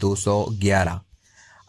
211।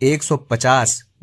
150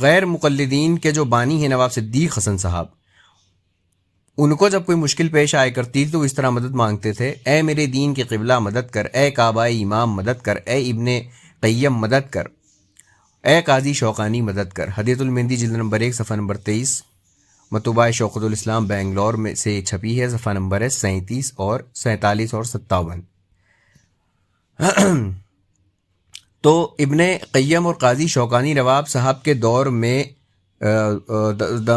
غیر مقلدین کے جو بانی ہیں نواب صدیق حسن صاحب، ان کو جب کوئی مشکل پیش آیا کرتی تو اس طرح مدد مانگتے تھے: اے میرے دین کے قبلہ مدد کر، اے کعبہ امام مدد کر، اے ابن قیم مدد کر، اے قاضی شوقانی مدد کر۔ ہدیۃ المہندی جلد نمبر 1 صفحہ نمبر 23، مطبوعہ شوکت الاسلام بنگلور میں سے چھپی ہے، صفحہ نمبر ہے 37 اور 47 اور 57۔ تو ابن قیم اور قاضی شوقانی نواب صاحب کے دور میں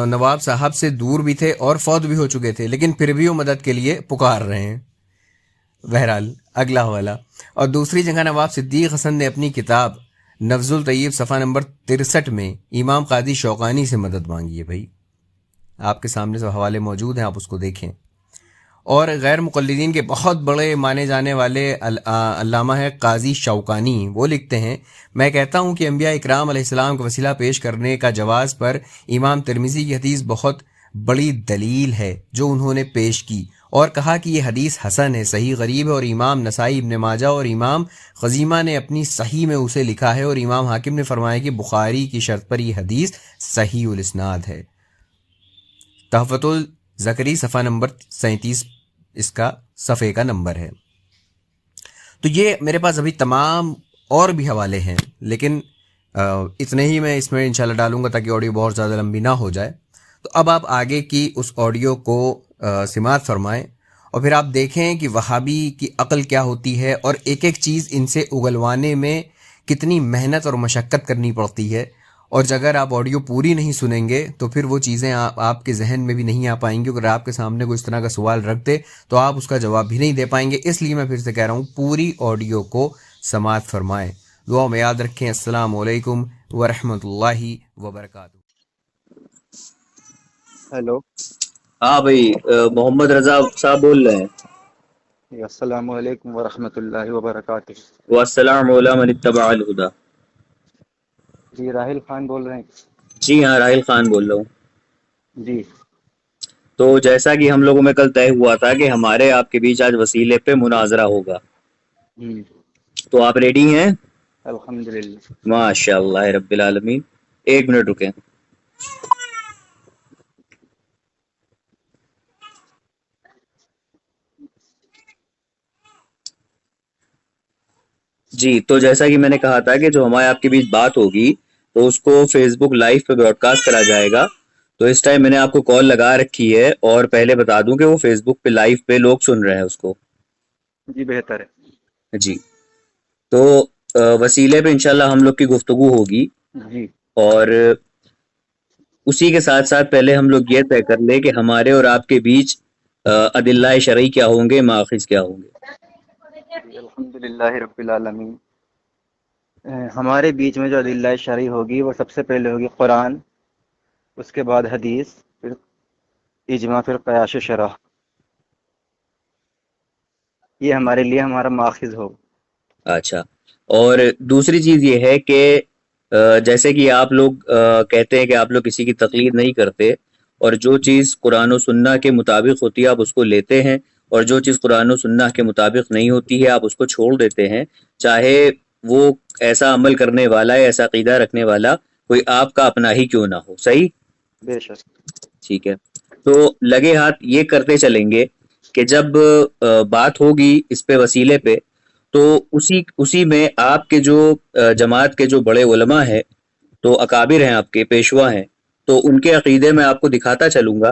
نواب صاحب سے دور بھی تھے اور فوت بھی ہو چکے تھے، لیکن پھر بھی وہ مدد کے لیے پکار رہے ہیں۔ بہرحال اگلا حوالہ۔ اور دوسری جگہ نواب صدیق حسن نے اپنی کتاب نفذ الطیب صفحہ نمبر 63 میں امام قاضی شوقانی سے مدد مانگی ہے۔ بھائی آپ کے سامنے سب حوالے موجود ہیں، آپ اس کو دیکھیں۔ اور غیر مقلدین کے بہت بڑے مانے جانے والے علامہ ہے قاضی شوقانی، وہ لکھتے ہیں: میں کہتا ہوں کہ انبیاء اکرام علیہ السلام کا وسیلہ پیش کرنے کا جواز پر امام ترمذی کی حدیث بہت بڑی دلیل ہے جو انہوں نے پیش کی، اور کہا کہ یہ حدیث حسن ہے، صحیح غریب ہے، اور امام نسائی، ابن ماجہ اور امام خزیمہ نے اپنی صحیح میں اسے لکھا ہے، اور امام حاکم نے فرمایا کہ بخاری کی شرط پر یہ حدیث صحیح الاسناد ہے۔ تحفۃ الزکری صفحہ نمبر 37 اس کا صفحے کا نمبر ہے۔ تو یہ میرے پاس ابھی تمام اور بھی حوالے ہیں، لیکن اتنے ہی میں اس میں انشاءاللہ ڈالوں گا تاکہ آڈیو بہت زیادہ لمبی نہ ہو جائے۔ تو اب آپ آگے کی اس آڈیو کو سماعت فرمائیں اور پھر آپ دیکھیں کہ وہابی کی عقل کیا ہوتی ہے اور ایک ایک چیز ان سے اگلوانے میں کتنی محنت اور مشقت کرنی پڑتی ہے، اور اگر آپ آڈیو پوری نہیں سنیں گے تو پھر وہ چیزیں آپ کے ذہن میں بھی نہیں آ پائیں گی۔ اگر آپ کے سامنے کوئی اس طرح کا سوال رکھ دے تو آپ اس کا جواب بھی نہیں دے پائیں گے۔ اس لیے میں پھر سے کہہ رہا ہوں، پوری آڈیو کو سماعت فرمائیں۔ دعا میں یاد رکھیں۔ السلام علیکم ورحمۃ اللہ وبرکاتہ۔ ہیلو، ہاں بھائی، محمد رضا صاحب بول رہے ہیں۔ السلام علیکم ورحمۃ اللہ وبرکاتہ۔ والسلام علی من اتبع الہدی۔ جی راحل خان بول رہے ہیں؟ جی ہاں، راحل خان بول رہا ہوں۔ جی تو جیسا کہ ہم لوگوں میں کل طے ہوا تھا کہ ہمارے آپ کے بیچ آج وسیلے پہ مناظرہ ہوگا، تو آپ ریڈی ہیں؟ الحمدللہ۔ ماشاء اللہ رب العالمین۔ ایک منٹ رکیں۔ جی، تو جیسا کہ میں نے کہا تھا کہ جو ہمارے آپ کے بیچ بات ہوگی تو اس کو فیس بک لائیو پہ براڈ کاسٹ کرا جائے گا۔ تو اس ٹائم میں نے آپ کو کال لگا رکھی ہے، اور پہلے بتا دوں کہ وہ فیس بک پہ لائیو پہ لوگ سن رہے ہیں اس کو۔ جی بہتر ہے۔ جی، تو وسیلے پہ انشاءاللہ ہم لوگ کی گفتگو ہوگی، جی اور اسی کے ساتھ ساتھ پہلے ہم لوگ یہ طے کر لیں کہ ہمارے اور آپ کے بیچ ادلہ شرعی کیا ہوں گے، ماخذ کیا ہوں گے۔ الحمدللہ رب العالمین۔ ہمارے بیچ میں جو ادلہ شرعی ہوگی وہ سب سے پہلے ہوگی قرآن، اس کے بعد حدیث، پھر اجماع، پھر قیاس شرع۔ یہ ہمارے لیے ہمارا ماخذ ہوگا۔ اچھا، اور دوسری چیز یہ ہے کہ جیسے کہ آپ لوگ کہتے ہیں کہ آپ لوگ کسی کی تقلید نہیں کرتے، اور جو چیز قرآن و سنہ کے مطابق ہوتی ہے آپ اس کو لیتے ہیں، اور جو چیز قرآن و سنہ کے مطابق نہیں ہوتی ہے آپ اس کو چھوڑ دیتے ہیں، چاہے وہ ایسا عمل کرنے والا ہے، ایسا عقیدہ رکھنے والا کوئی آپ کا اپنا ہی کیوں نہ ہو۔ صحیح؟ بے شک۔ ٹھیک ہے، تو لگے ہاتھ یہ کرتے چلیں گے کہ جب بات ہوگی اس پہ وسیلے پہ، تو اسی میں آپ کے جو جماعت کے جو بڑے علماء ہیں، تو اکابر ہیں، آپ کے پیشوا ہیں، تو ان کے عقیدے میں آپ کو دکھاتا چلوں گا،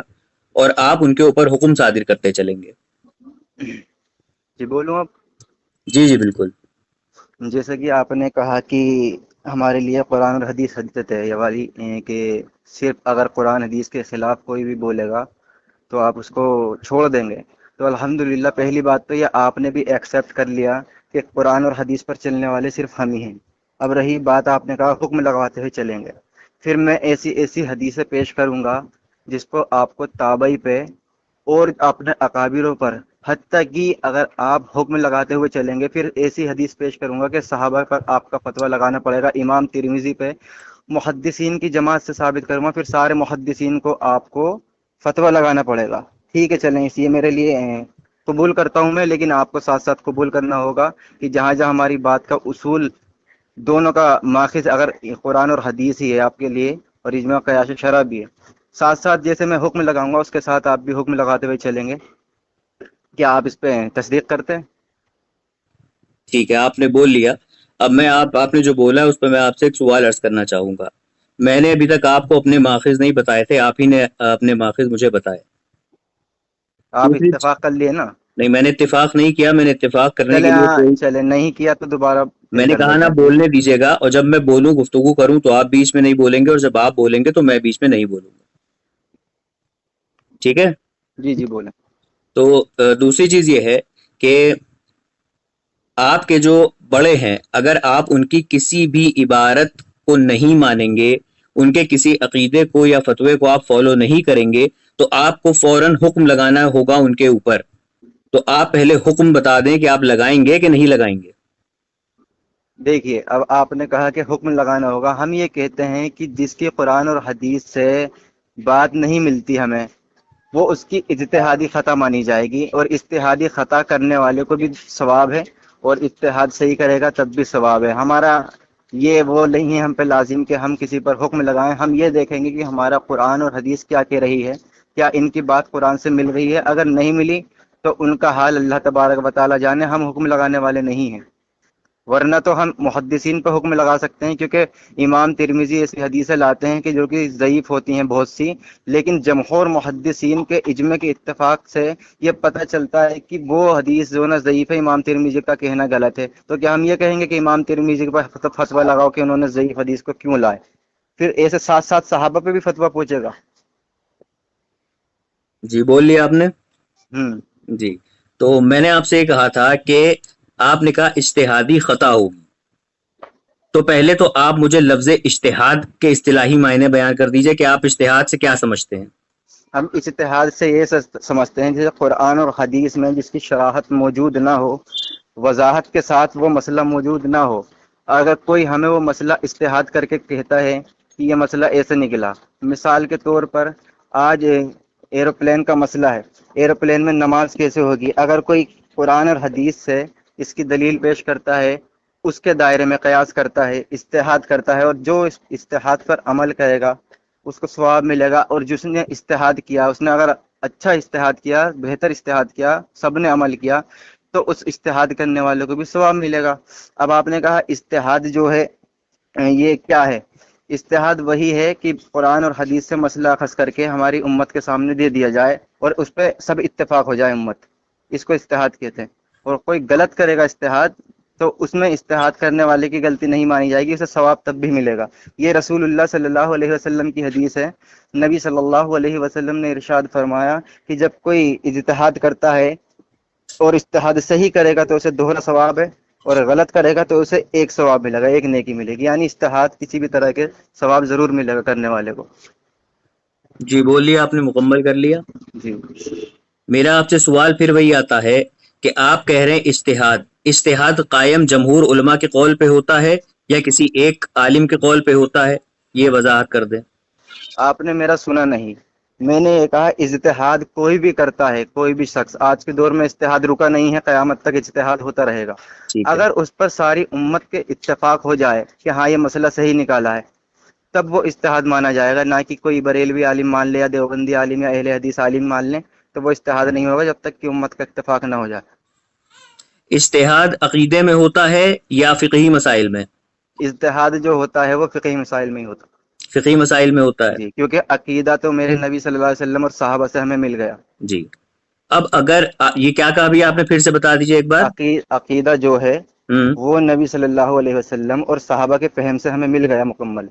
اور آپ ان کے اوپر حکم صادر کرتے چلیں گے۔ جی بولوں اب؟ جی جی بالکل۔ جیسا کہ آپ نے کہا کہ ہمارے لیے قرآن اور حدیث حجت ہے، یہ والی کہ صرف اگر قرآن حدیث کے خلاف کوئی بھی بولے گا تو آپ اس کو چھوڑ دیں گے۔ تو الحمدللہ پہلی بات تو یہ آپ نے بھی ایکسیپٹ کر لیا کہ قرآن اور حدیث پر چلنے والے صرف ہم ہی ہیں۔ اب رہی بات، آپ نے کہا حکم لگواتے ہوئے چلیں گے، پھر میں ایسی حدیثیں پیش کروں گا جس کو آپ کو تابعی پہ اور اپنے اکابروں پر، حتیٰ کہ اگر آپ حکم لگاتے ہوئے چلیں گے، پھر ایسی حدیث پیش کروں گا کہ صحابہ پر آپ کا فتویٰ لگانا پڑے گا، امام ترمذی پہ محدثین کی جماعت سے ثابت کروں گا، پھر سارے محدثین کو آپ کو فتویٰ لگانا پڑے گا۔ ٹھیک ہے چلیں، اس یہ میرے لیے قبول کرتا ہوں میں، لیکن آپ کو ساتھ ساتھ قبول کرنا ہوگا کہ جہاں جہاں ہماری بات کا اصول دونوں کا ماخذ اگر قرآن اور حدیث ہی ہے آپ کے لیے، اور اجماع قیاس شرع بھی ہے. ساتھ ساتھ جیسے میں حکم لگاؤں گا اس کے ساتھ آپ بھی حکم لگاتے ہوئے چلیں گے. کیا آپ اس پہ تصدیق کرتے ہیں؟ ٹھیک ہے، آپ نے بول لیا. اب میں آپ نے جو بولا ہے اس پہ میں آپ سے ایک سوال عرض کرنا چاہوں گا. میں نے ابھی تک آپ کو اپنے ماخذ نہیں بتائے تھے، آپ ہی نے اپنے ماخذ مجھے بتائے. آپ دوسری اتفاق کر لیے نا. نہیں، میں نے اتفاق نہیں کیا. میں نے اتفاق کرنے چلے کے لیے کوئی چلے نہیں کیا تو دوبارہ پھر میں نے کر کہا لیتے نا ہیں. بولنے دیجیے گا، اور جب میں بولوں گفتگو کروں تو آپ بیچ میں نہیں بولیں گے، اور جب آپ بولیں گے تو میں بیچ میں نہیں بولوں گا. ٹھیک ہے؟ جی جی بولیں. تو دوسری چیز یہ ہے کہ آپ کے جو بڑے ہیں، اگر آپ ان کی کسی بھی عبارت کو نہیں مانیں گے، ان کے کسی عقیدے کو یا فتوے کو آپ فالو نہیں کریں گے، تو آپ کو فوراً حکم لگانا ہوگا ان کے اوپر. تو آپ پہلے حکم بتا دیں کہ آپ لگائیں گے کہ نہیں لگائیں گے. دیکھیے اب آپ نے کہا کہ حکم لگانا ہوگا. ہم یہ کہتے ہیں کہ جس کی قرآن اور حدیث سے بات نہیں ملتی ہمیں، وہ اس کی اجتہادی خطا مانی جائے گی، اور اجتہادی خطا کرنے والے کو بھی ثواب ہے، اور اجتہاد صحیح کرے گا تب بھی ثواب ہے. ہمارا یہ وہ نہیں ہے ہم پہ لازم کہ ہم کسی پر حکم لگائیں. ہم یہ دیکھیں گے کہ ہمارا قرآن اور حدیث کیا کہہ رہی ہے، کیا ان کی بات قرآن سے مل رہی ہے. اگر نہیں ملی تو ان کا حال اللہ تبارک و تعالی جانے، ہم حکم لگانے والے نہیں ہیں. ورنہ تو ہم محدثین پہ حکم لگا سکتے ہیں، کیونکہ امام ترمذی ایسی حدیثیں لاتے ہیں کہ جو کہ ضعیف ہوتی ہیں بہت سی، لیکن جمہور محدثین کے اجماع کے اتفاق سے یہ پتہ چلتا ہے کہ وہ حدیث جو نا ضعیف ہے، امام ترمذی کا کہنا غلط ہے. تو کیا ہم یہ کہیں گے کہ امام ترمذی کے فتویٰ لگاؤ کہ انہوں نے ضعیف حدیث کو کیوں لائے؟ پھر ایسے ساتھ ساتھ صحابہ پہ بھی فتویٰ پوچھے گا. جی بول لیا آپ نے. ہوں جی تو میں نے آپ سے یہ کہا تھا کہ آپ نے کہا اجتہادی خطا ہوگی، تو پہلے تو آپ مجھے لفظ اجتہاد کے اصطلاحی معنی بیان کر دیجئے کہ آپ اجتہاد سے کیا سمجھتے ہیں. ہم اجتہاد سے یہ سمجھتے ہیں جیسے قرآن اور حدیث میں جس کی شراحت موجود نہ ہو، وضاحت کے ساتھ وہ مسئلہ موجود نہ ہو، اگر کوئی ہمیں وہ مسئلہ اجتہاد کر کے کہتا ہے کہ یہ مسئلہ ایسے نکلا. مثال کے طور پر آج ایروپلین کا مسئلہ ہے، ایروپلین میں نماز کیسے ہوگی. اگر کوئی قرآن اور حدیث سے اس کی دلیل پیش کرتا ہے، اس کے دائرے میں قیاس کرتا ہے، اجتہاد کرتا ہے، اور جو اس اجتہاد پر عمل کرے گا اس کو ثواب ملے گا. اور جس نے اجتہاد کیا، اس نے اگر اچھا اجتہاد کیا، بہتر اجتہاد کیا، سب نے عمل کیا، تو اس اجتہاد کرنے والے کو بھی ثواب ملے گا. اب آپ نے کہا اجتہاد جو ہے یہ کیا ہے؟ اجتہاد وہی ہے کہ قرآن اور حدیث سے مسئلہ اخذ کر کے ہماری امت کے سامنے دے دیا جائے اور اس پہ سب اتفاق ہو جائے امت. اس کو اجتہاد کہتے ہیں. اور کوئی غلط کرے گا اجتہاد تو اس میں اجتہاد کرنے والے کی غلطی نہیں مانی جائے گی، اسے ثواب تب بھی ملے گا. یہ رسول اللہ صلی اللہ علیہ وسلم کی حدیث ہے. نبی صلی اللہ علیہ وسلم نے ارشاد فرمایا کہ جب کوئی اجتہاد کرتا ہے اور اجتہاد صحیح کرے گا تو اسے دوہرا ثواب ہے، اور غلط کرے گا تو اسے ایک ثواب ملے گا، ایک نیکی ملے گی. یعنی اجتہاد کسی بھی طرح کے ثواب ضرور ملے گا کرنے والے کو. جی بول لیا آپ نے، مکمل کر لیا. جی میرا آپ سے سوال پھر وہی آتا ہے کہ آپ کہہ رہے ہیں اجتہاد قائم جمہور علماء کے قول پہ ہوتا ہے یا کسی ایک عالم کے قول پہ ہوتا ہے؟ یہ وضاحت کر دیں. آپ نے میرا سنا نہیں. میں نے یہ کہا اجتہاد کوئی بھی کرتا ہے، کوئی بھی شخص. آج کے دور میں اجتہاد رکا نہیں ہے، قیامت تک اجتہاد ہوتا رہے گا. ٹھیک ہے. اگر اس پر ساری امت کے اتفاق ہو جائے کہ ہاں یہ مسئلہ صحیح نکالا ہے، تب وہ اجتہاد مانا جائے گا. نہ کہ کوئی بریلوی عالم مان لے یا دیوبندی عالم یا اہل حدیث عالم مان لیں، تو وہ اجتہاد نہیں ہوگا جب تک کہ امت کا اتفاق نہ ہو جائے. اجتہاد عقیدے میں ہوتا ہے یا فقہی مسائل میں؟ اجتہاد جو ہوتا ہے وہ فقہی مسائل میں ہی ہوتا ہے. فقہی مسائل میں ہوتا ہے. جی، کیونکہ عقیدہ تو میرے نبی صلی اللہ علیہ وسلم اور صحابہ سے ہمیں مل گیا. جی اب اگر یہ کیا کہا بھی آپ نے، پھر سے بتا دیجئے ایک بار. عقیدہ جو ہے وہ نبی صلی اللہ علیہ وسلم اور صحابہ کے فہم سے ہمیں مل گیا مکمل.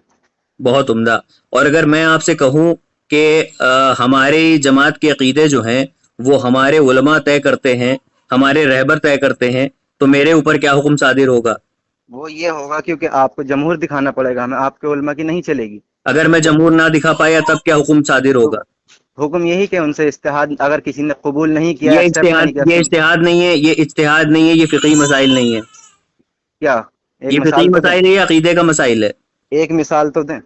بہت عمدہ. اور اگر میں آپ سے کہوں کہ ہماری جماعت کے عقیدے جو ہیں وہ ہمارے علماء طے کرتے ہیں، ہمارے رہبر طے کرتے ہیں، تو میرے اوپر کیا حکم صادر ہوگا؟ وہ یہ ہوگا کیونکہ آپ کو جمہور دکھانا پڑے گا، ہمیں آپ کے علماء کی نہیں چلے گی. اگر میں جمہور نہ دکھا پایا تب کیا حکم صادر ہوگا؟ حکم یہی کہ ان سے اجتہاد اگر کسی نے قبول نہیں کیا، یہ اجتہاد نہیں ہے، یہ اجتہاد نہیں ہے، یہ فقہی مسائل نہیں ہے. کیا یہ فقہی مسائل ہے یا عقیدے کا مسائل ہے؟ ایک مثال تو دیں.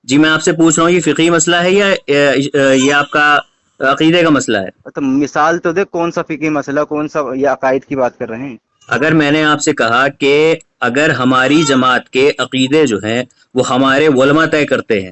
جی میں آپ سے پوچھ رہا ہوں یہ فقہی مسئلہ ہے یا یہ آپ کا عقیدے کا مسئلہ ہے؟ تو مثال تو دے، کون سا فقہی مسئلہ، کون سا، یہ عقائد کی بات کر رہے ہیں. اگر میں نے آپ سے کہا کہ اگر ہماری جماعت کے عقیدے جو ہیں وہ ہمارے علماء طے کرتے ہیں،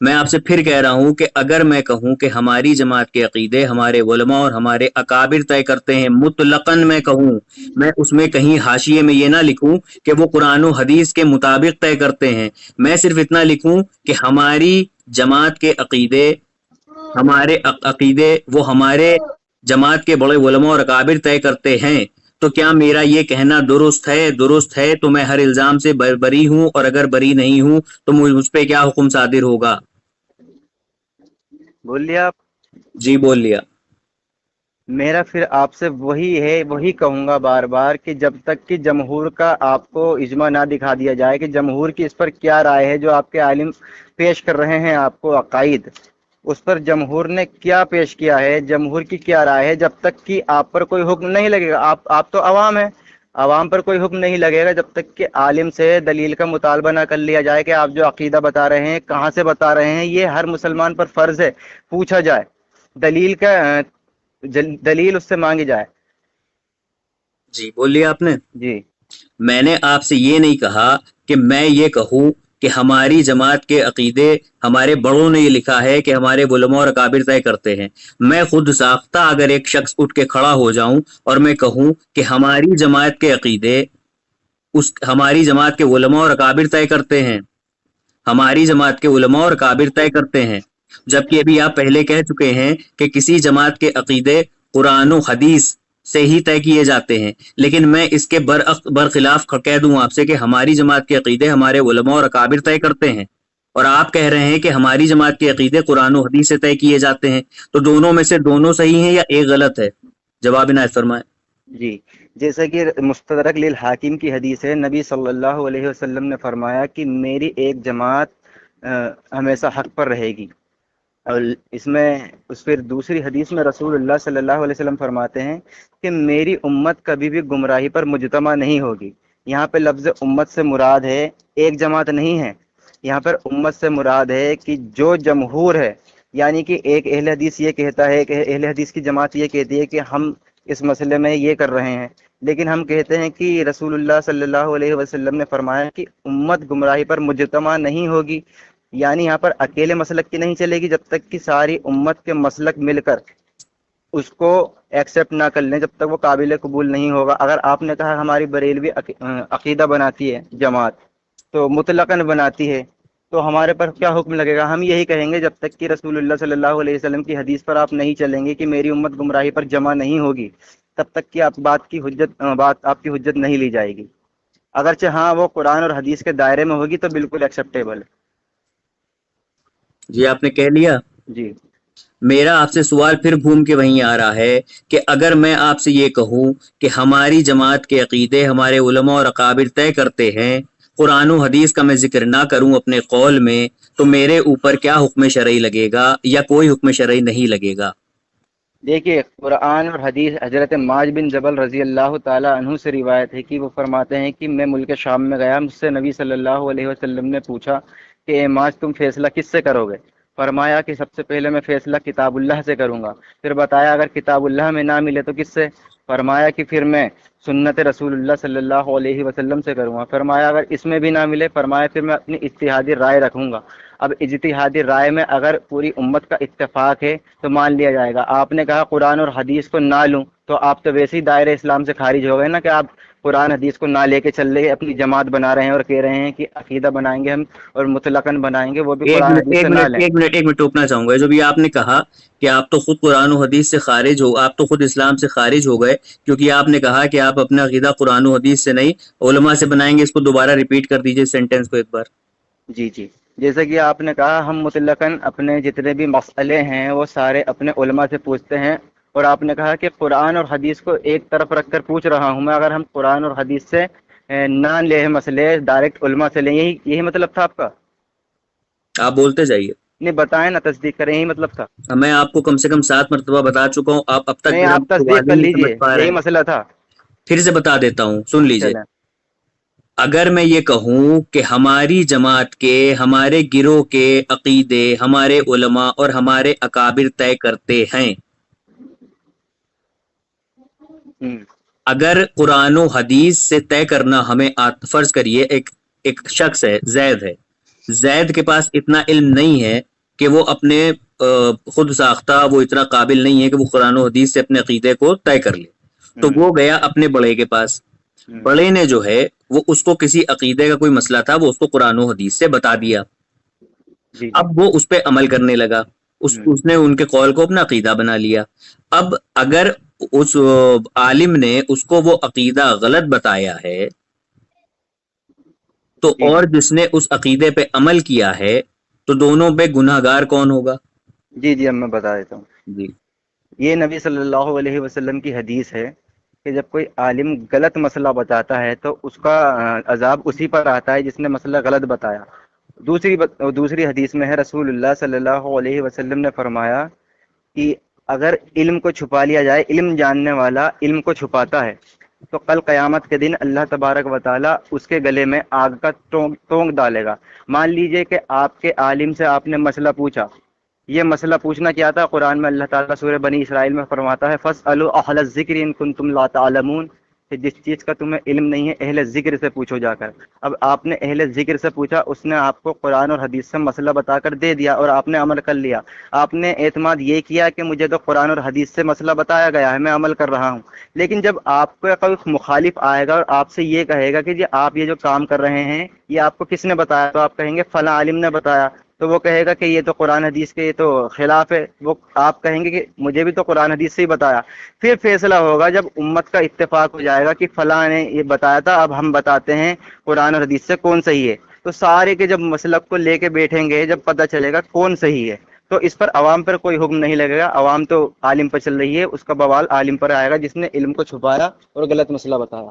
میں آپ سے پھر کہہ رہا ہوں کہ اگر میں کہوں کہ ہماری جماعت کے عقیدے ہمارے علماء اور ہمارے اکابر طے کرتے ہیں مطلقاً، میں کہوں، میں اس میں کہیں حاشیے میں یہ نہ لکھوں کہ وہ قرآن و حدیث کے مطابق طے کرتے ہیں، میں صرف اتنا لکھوں کہ ہماری جماعت کے عقیدے، ہمارے عقیدے وہ ہمارے جماعت کے بڑے علماء اور اکابر طے کرتے ہیں، تو کیا میرا یہ کہنا درست ہے؟ درست ہے تو میں ہر الزام سے بری ہوں، اور اگر بری نہیں ہوں تو مجھ پہ کیا حکم صادر ہوگا؟ بول لیا آپ؟ جی بول لیا۔ میرا پھر آپ سے وہی کہوں گا بار بار کہ جب تک کہ جمہور کا آپ کو اجماع نہ دکھا دیا جائے کہ جمہور کی اس پر کیا رائے ہے، جو آپ کے عالم پیش کر رہے ہیں آپ کو عقائد، اس پر جمہور نے کیا پیش کیا ہے، جمہور کی کیا رائے ہے، جب تک کہ آپ پر کوئی حکم نہیں لگے گا، آپ تو عوام ہیں، عوام پر کوئی حکم نہیں لگے گا جب تک کہ عالم سے دلیل کا مطالبہ نہ کر لیا جائے کہ آپ جو عقیدہ بتا رہے ہیں کہاں سے بتا رہے ہیں۔ یہ ہر مسلمان پر فرض ہے، پوچھا جائے، دلیل اس سے مانگی جائے۔ جی بول لیا آپ نے۔ جی میں نے آپ سے یہ نہیں کہا کہ میں یہ کہوں کہ ہماری جماعت کے عقیدے ہمارے بڑوں نے یہ لکھا ہے کہ ہمارے علماء اور اکابر طے کرتے ہیں۔ میں خود ساختہ اگر ایک شخص اٹھ کے کھڑا ہو جاؤں اور میں کہوں کہ ہماری جماعت کے عقیدے ہماری جماعت کے علماء اور اکابر طے کرتے ہیں، ہماری جماعت کے علماء اور اکابر طے کرتے ہیں، جبکہ ابھی آپ پہلے کہہ چکے ہیں کہ کسی جماعت کے عقیدے قرآن و حدیث سے ہی طے کیے جاتے ہیں، لیکن میں اس کے برخلاف کہہ دوں آپ سے کہ ہماری جماعت کے عقیدے ہمارے علماء اور اکابر طے کرتے ہیں، اور آپ کہہ رہے ہیں کہ ہماری جماعت کے عقیدے قرآن و حدیث سے طے کیے جاتے ہیں، تو دونوں میں سے دونوں صحیح ہیں یا ایک غلط ہے؟ جواب عنایت فرمائیں۔ جی، جیسا کہ مستدرک للحاکم کی حدیث ہے، نبی صلی اللہ علیہ وسلم نے فرمایا کہ میری ایک جماعت ہمیشہ حق پر رہے گی، اور پھر دوسری حدیث میں رسول اللہ صلی اللہ علیہ وسلم فرماتے ہیں کہ میری امت کبھی بھی گمراہی پر مجتمع نہیں ہوگی۔ یہاں پہ لفظ امت سے مراد ہے ایک جماعت نہیں ہے، یہاں پر امت سے مراد ہے کہ جو جمہور ہے، یعنی کہ ایک اہل حدیث یہ کہتا ہے کہ اہل حدیث کی جماعت یہ کہتی ہے کہ ہم اس مسئلے میں یہ کر رہے ہیں، لیکن ہم کہتے ہیں کہ رسول اللہ صلی اللہ علیہ وسلم نے فرمایا کہ امت گمراہی پر مجتمع نہیں ہوگی، یعنی یہاں پر اکیلے مسلک کی نہیں چلے گی جب تک کہ ساری امت کے مسلک مل کر اس کو ایکسیپٹ نہ کر لیں، جب تک وہ قابل قبول نہیں ہوگا۔ اگر آپ نے کہا ہماری بریلوی عقیدہ بناتی ہے جماعت، تو مطلقاً بناتی ہے، تو ہمارے پر کیا حکم لگے گا؟ ہم یہی کہیں گے جب تک کہ رسول اللہ صلی اللہ علیہ وسلم کی حدیث پر آپ نہیں چلیں گے کہ میری امت گمراہی پر جمع نہیں ہوگی، تب تک کہ بات آپ کی حجت نہیں لی جائے گی، اگرچہ ہاں وہ قرآن اور حدیث کے دائرے میں ہوگی تو بالکل ایکسیپٹیبل ہے۔ جی آپ نے کہہ لیا۔ جی میرا آپ سے سوال پھر گھوم کے وہیں آ رہا ہے کہ اگر میں آپ سے یہ کہوں کہ ہماری جماعت کے عقیدے ہمارے علماء اور اکابر طے کرتے ہیں، قرآن و حدیث کا میں ذکر نہ کروں اپنے قول میں، تو میرے اوپر کیا حکم شرعی لگے گا یا کوئی حکم شرعی نہیں لگے گا؟ دیکھیے، قرآن اور حدیث حضرت معاذ بن جبل رضی اللہ تعالی عنہ سے روایت ہے کہ وہ فرماتے ہیں کہ میں ملک شام میں گیا، مجھ سے نبی صلی اللہ علیہ وسلم نے پوچھا کہ اے معاذ تم فیصلہ کس سے کرو گے؟ فرمایا کہ سب سے پہلے میں فیصلہ کتاب اللہ سے کروں گا، پھر بتایا اگر کتاب اللہ میں نہ ملے تو کس سے؟ فرمایا کہ پھر میں سنت رسول اللہ صلی اللہ علیہ وسلم سے کروں گا، فرمایا اگر اس میں بھی نہ ملے، فرمایا پھر میں اپنی اجتہادی رائے رکھوں گا۔ اب اجتہادی رائے میں اگر پوری امت کا اتفاق ہے تو مان لیا جائے گا۔ آپ نے کہا قرآن اور حدیث کو نہ لوں، تو آپ تو ویسے ہی دائرہ اسلام سے خارج ہو گئے نا، کہ آپ قرآن حدیث کو نہ لے کے چل رہے اپنی جماعت بنا رہے ہیں اور کہہ رہے ہیں کہ عقیدہ بنائیں گے ہم اور مطلقاً بنائیں گے، وہ بھی قرآن حدیث سے نہ لیں۔ ایک منٹ ٹوکنا چاہوں گا۔ جو بھی آپ نے کہا کہ آپ تو خود قرآن و حدیث سے خارج ہو، آپ تو خود اسلام سے خارج ہو گئے، کیونکہ آپ نے کہا کہ آپ اپنا عقیدہ قرآن و حدیث سے نہیں علماء سے بنائیں گے۔ اس کو دوبارہ ریپیٹ کر دیجئے سینٹینس کو ایک بار۔ جی جیسا کہ آپ نے کہا ہم مطلقاً اپنے جتنے بھی مسئلے ہیں وہ سارے اپنے علماء سے پوچھتے ہیں، اور آپ نے کہا کہ قرآن اور حدیث کو ایک طرف رکھ کر پوچھ رہا ہوں میں، اگر ہم قرآن اور حدیث سے نہ لے مسئلے ڈائریکٹ علماء سے لیں، یہی مطلب تھا آپ کا؟ آپ بولتے جائیے۔ نہیں بتائیں نا، تصدیق کریں، یہی مطلب تھا؟ میں آپ کو کم سے کم 7 مرتبہ بتا چکا ہوں، آپ اب تک نہیں، آپ تصدیق کر لیجئے، یہی مسئلہ تھا۔ پھر سے بتا دیتا ہوں، سن لیجئے۔ چلیں۔ اگر میں یہ کہوں کہ ہماری جماعت کے، ہمارے گروہ کے عقیدے ہمارے علماء اور ہمارے اکابر طے کرتے ہیں، اگر قرآن و حدیث سے طے کرنا ہمیں فرض کریے ایک شخص ہے، زید ہے، زید کے پاس اتنا علم نہیں ہے کہ وہ اپنے خود ساختہ وہ اتنا قابل نہیں ہے کہ وہ قرآن و حدیث سے اپنے عقیدے کو طے کر لے، تو وہ گیا اپنے بڑے کے پاس. بڑے نے جو ہے وہ اس کو کسی عقیدے کا کوئی مسئلہ تھا، وہ اس کو قرآن و حدیث سے بتا دیا. اب وہ اس پہ عمل کرنے لگا، اس نے ان کے قول کو اپنا عقیدہ بنا لیا. اب اگر اس عالم نے اس کو وہ عقیدہ غلط بتایا ہے تو اور جس نے اس عقیدے پہ عمل کیا ہے تو دونوں پہ گناہ گار کون ہوگا؟ جی اب میں بتا دیتا ہوں. جی یہ نبی صلی اللہ علیہ وسلم کی حدیث ہے کہ جب کوئی عالم غلط مسئلہ بتاتا ہے تو اس کا عذاب اسی پر آتا ہے جس نے مسئلہ غلط بتایا. دوسری حدیث میں ہے رسول اللہ صلی اللہ علیہ وسلم نے فرمایا کہ اگر علم کو چھپا لیا جائے، علم جاننے والا علم کو چھپاتا ہے تو کل قیامت کے دن اللہ تبارک و تعالیٰ اس کے گلے میں آگ کا ٹونک ڈالے گا. مان لیجئے کہ آپ کے عالم سے آپ نے مسئلہ پوچھا، یہ مسئلہ پوچھنا کیا تھا؟ قرآن میں اللہ تعالیٰ سورہ بنی اسرائیل میں فرماتا ہے فَاسْأَلُوا أَهْلَ الذِّكْرِ إِن كُنتُمْ لَا تَعْلَمُونَ، کہ جس چیز کا تمہیں علم نہیں ہے اہل ذکر سے پوچھو جا کر. اب آپ نے اہل ذکر سے پوچھا، اس نے آپ کو قرآن اور حدیث سے مسئلہ بتا کر دے دیا اور آپ نے عمل کر لیا. آپ نے اعتماد یہ کیا کہ مجھے تو قرآن اور حدیث سے مسئلہ بتایا گیا ہے، میں عمل کر رہا ہوں. لیکن جب آپ کو کوئی مخالف آئے گا اور آپ سے یہ کہے گا کہ جی آپ یہ جو کام کر رہے ہیں یہ آپ کو کس نے بتایا، تو آپ کہیں گے فلاں عالم نے بتایا. تو وہ کہے گا کہ یہ تو قرآن حدیث کے یہ تو خلاف ہے. وہ آپ کہیں گے کہ مجھے بھی تو قرآن حدیث سے ہی بتایا. پھر فیصلہ ہوگا جب امت کا اتفاق ہو جائے گا کہ فلاں نے یہ بتایا تھا، اب ہم بتاتے ہیں قرآن اور حدیث سے کون صحیح ہے. تو سارے کے جب مسلک کو لے کے بیٹھیں گے، جب پتہ چلے گا کون صحیح ہے، تو اس پر عوام پر کوئی حکم نہیں لگے گا. عوام تو عالم پر چل رہی ہے، اس کا بوال عالم پر آئے گا جس نے علم کو چھپایا اور غلط مسئلہ بتایا.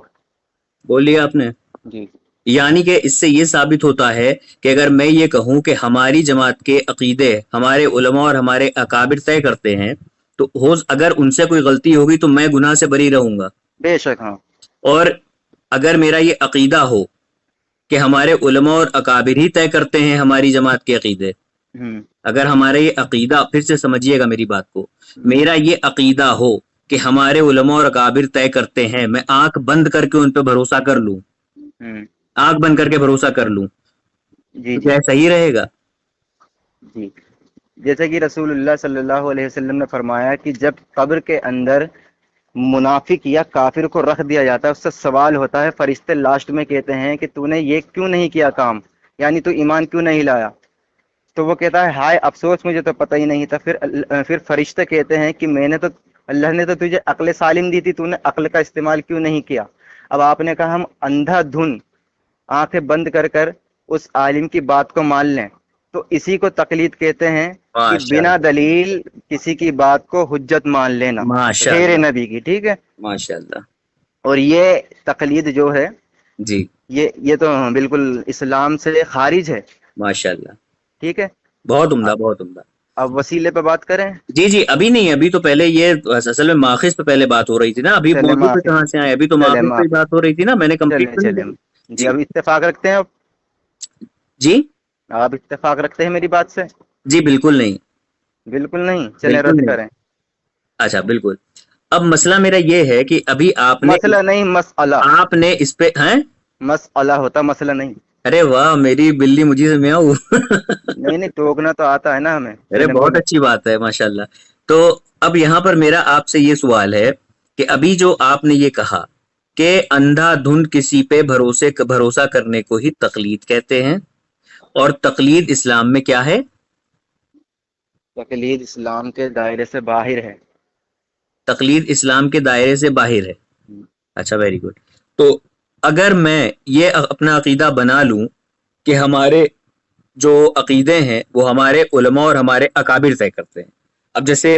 بولیے آپ نے. جی یعنی کہ اس سے یہ ثابت ہوتا ہے کہ اگر میں یہ کہوں کہ ہماری جماعت کے عقیدے ہمارے علماء اور ہمارے اکابر طے کرتے ہیں تو اگر ان سے کوئی غلطی ہوگی تو میں گناہ سے بری رہوں گا. بے شک. ہاں. اور اگر میرا یہ عقیدہ ہو کہ ہمارے علماء اور اکابر ہی طے کرتے ہیں ہماری جماعت کے عقیدے، اگر ہمارا یہ عقیدہ، پھر سے سمجھیے گا میری بات کو، میرا یہ عقیدہ ہو کہ ہمارے علماء اور اکابر طے کرتے ہیں، میں آنکھ بند کر کے ان پہ بھروسہ کر لوں، آنکھ بند کر کے بھروسہ کر لوں، جی کیا صحیح رہے گا؟ جی جیسے کہ رسول اللہ صلی اللہ علیہ وسلم نے فرمایا کہ جب قبر کے اندر منافق یا کافر کو رکھ دیا جاتا ہے، اس سے سوال ہوتا ہے، فرشتے لاسٹ میں کہتے ہیں کہ تو نے یہ کیوں نہیں کیا کام، یعنی تو ایمان کیوں نہیں لایا؟ تو وہ کہتا ہے ہائے افسوس، مجھے تو پتہ ہی نہیں تھا. پھر فرشتے کہتے ہیں کہ میں نے تو، اللہ نے تو تجھے عقل سالم دی تھی، تو نے عقل کا استعمال کیوں نہیں کیا؟ اب آپ نے کہا ہم اندھا دھن آنکھیں بند کر کر اس عالم کی بات کو مان لیں، تو اسی کو تقلید کہتے ہیں کہ بنا دلیل کسی کی بات کو حجت مان لینا غیر نبی کی. ٹھیک ہے، ماشاءاللہ. اور یہ تقلید جو ہے جی یہ تو بالکل اسلام سے خارج ہے. ماشاءاللہ. ٹھیک ہے، بہت عمدہ، بہت عمدہ. اب وسیلے پہ بات کریں. جی ابھی نہیں، ابھی تو پہلے یہ اصل میں ماخذ پہ پہلے بات ہو رہی تھی نا، ابھی موضوع پہ کہاں سے آئے؟ ابھی تو ماخذ پہ بات ہو رہی تھی نا، میں نے کمپلیٹ. جی اب اتفاق رکھتے ہیں. جی آپ اتفاق رکھتے ہیں میری بات سے؟ جی بالکل نہیں. بالکل نہیں، چلیں رد کریں. اچھا بالکل. اب مسئلہ میرا یہ ہے کہ ابھی آپ نے، مسئلہ نہیں مسئلہ، آپ نے اس پہ ہیں، مسئلہ ہوتا مسئلہ نہیں. ارے واہ، میری بلی مجھے سے میں آؤں. نہیں ٹوکنا تو آتا ہے نا ہمیں. ارے بہت اچھی بات ہے، ماشاءاللہ. تو اب یہاں پر میرا آپ سے یہ سوال ہے کہ ابھی جو آپ نے یہ کہا کہ اندھا دھند کسی پہ بھروسہ کرنے کو ہی تقلید کہتے ہیں، اور تقلید اسلام میں کیا ہے؟ تقلید اسلام کے دائرے سے باہر ہے. تقلید اسلام کے دائرے سے باہر ہے. اچھا ویری گڈ. تو اگر میں یہ اپنا عقیدہ بنا لوں کہ ہمارے جو عقیدے ہیں وہ ہمارے علماء اور ہمارے اکابر طے کرتے ہیں، اب جیسے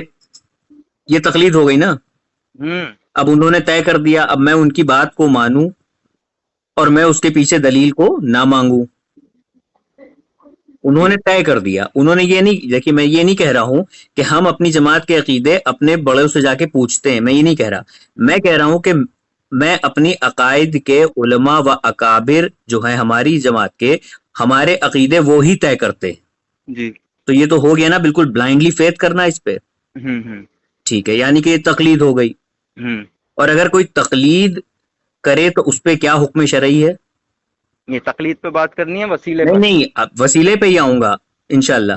یہ تقلید ہو گئی نا، اب انہوں نے طے کر دیا، اب میں ان کی بات کو مانوں اور میں اس کے پیچھے دلیل کو نہ مانگوں. انہوں نے طے کر دیا، انہوں نے یہ نہیں، دیکھیے میں یہ نہیں کہہ رہا ہوں کہ ہم اپنی جماعت کے عقیدے اپنے بڑوں سے جا کے پوچھتے ہیں، میں یہ نہیں کہہ رہا. میں کہہ رہا ہوں کہ میں اپنی عقائد کے علماء و اکابر جو ہیں ہماری جماعت کے، ہمارے عقیدے وہی طے کرتے ہیں. جی تو یہ تو ہو گیا نا بالکل بلائنڈلی فیتھ کرنا اس پہ. ٹھیک ہے، یعنی کہ یہ تقلید ہو گئی. اور اگر کوئی تقلید کرے تو اس پہ کیا حکم شرعی ہے؟ یہ تقلید پہ بات کرنی ہے، وسیلے نہیں اب وسیلے پہ ہی آؤں گا انشاءاللہ.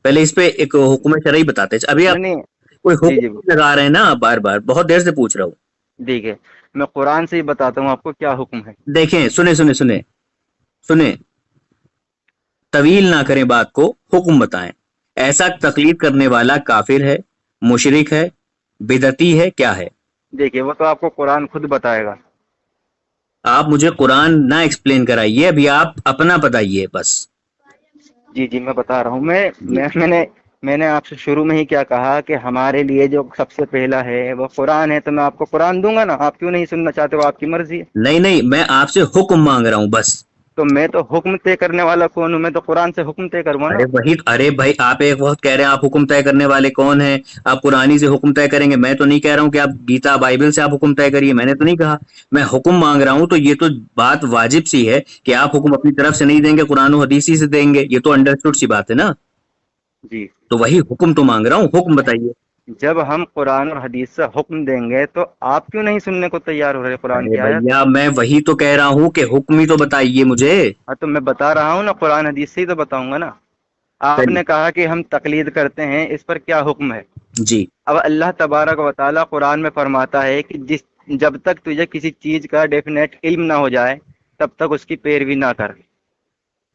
پہلے اس پہ ایک حکم شرعی بتاتے ہیں. ابھی آپ نہیں کوئی جی جی حکم لگا رہے ہیں نا بار بار, بہت دیر سے پوچھ رہا ہوں. ٹھیک ہے, میں قرآن سے ہی بتاتا ہوں آپ کو کیا حکم ہے. دیکھیں سنیں, طویل نہ کریں بات کو, حکم بتائیں. ایسا تقلید کرنے والا کافر ہے, مشرک ہے, بدعتی ہے, کیا ہے؟ دیکھیے وہ تو آپ کو قرآن خود بتائے گا. آپ مجھے قرآن نہ ایکسپلین کرائیے, ابھی آپ اپنا بتائیے بس. جی جی میں بتا رہا ہوں. جی میں نے آپ سے شروع میں ہی کیا کہا کہ ہمارے لیے جو سب سے پہلا ہے وہ قرآن ہے, تو میں آپ کو قرآن دوں گا نا. آپ کیوں نہیں سننا چاہتے, وہ آپ کی مرضی ہے. نہیں, میں آپ سے حکم مانگ رہا ہوں بس. تو میں تو حکم طے کرنے والا کون ہوں, میں تو قرآن سے حکم طے کروں نا. ارے بھائی, آپ ایک وقت کہہ رہے ہیں آپ حکم طے کرنے والے کون ہیں, آپ قرآنی سے حکم طے کریں گے. میں تو نہیں کہہ رہا ہوں کہ آپ گیتا بائبل سے آپ حکم طے کریے, میں نے تو نہیں کہا. میں حکم مانگ رہا ہوں, تو یہ تو بات واجب سی ہے کہ آپ حکم اپنی طرف سے نہیں دیں گے, قرآن و حدیثی سے دیں گے. یہ تو انڈرسٹوڈ سی بات ہے نا. جی تو وہی حکم تو مانگ رہا ہوں, حکم بتائیے. جب ہم قرآن اور حدیث سے حکم دیں گے تو آپ کیوں نہیں سننے کو تیار ہو رہے قرآن ارے کی آیت. بھیا, میں وہی تو کہہ رہا ہوں کہ حکم ہی تو بتائیے مجھے. ہاں تو میں بتا رہا ہوں نا, قرآن حدیث سے ہی تو بتاؤں گا نا. آپ چلیے نے کہا کہ ہم تقلید کرتے ہیں, اس پر کیا حکم ہے. جی, اب اللہ تبارک و تعالیٰ قرآن میں فرماتا ہے کہ جب تک تجھے کسی چیز کا ڈیفینیٹ علم نہ ہو جائے تب تک اس کی پیروی نہ کر.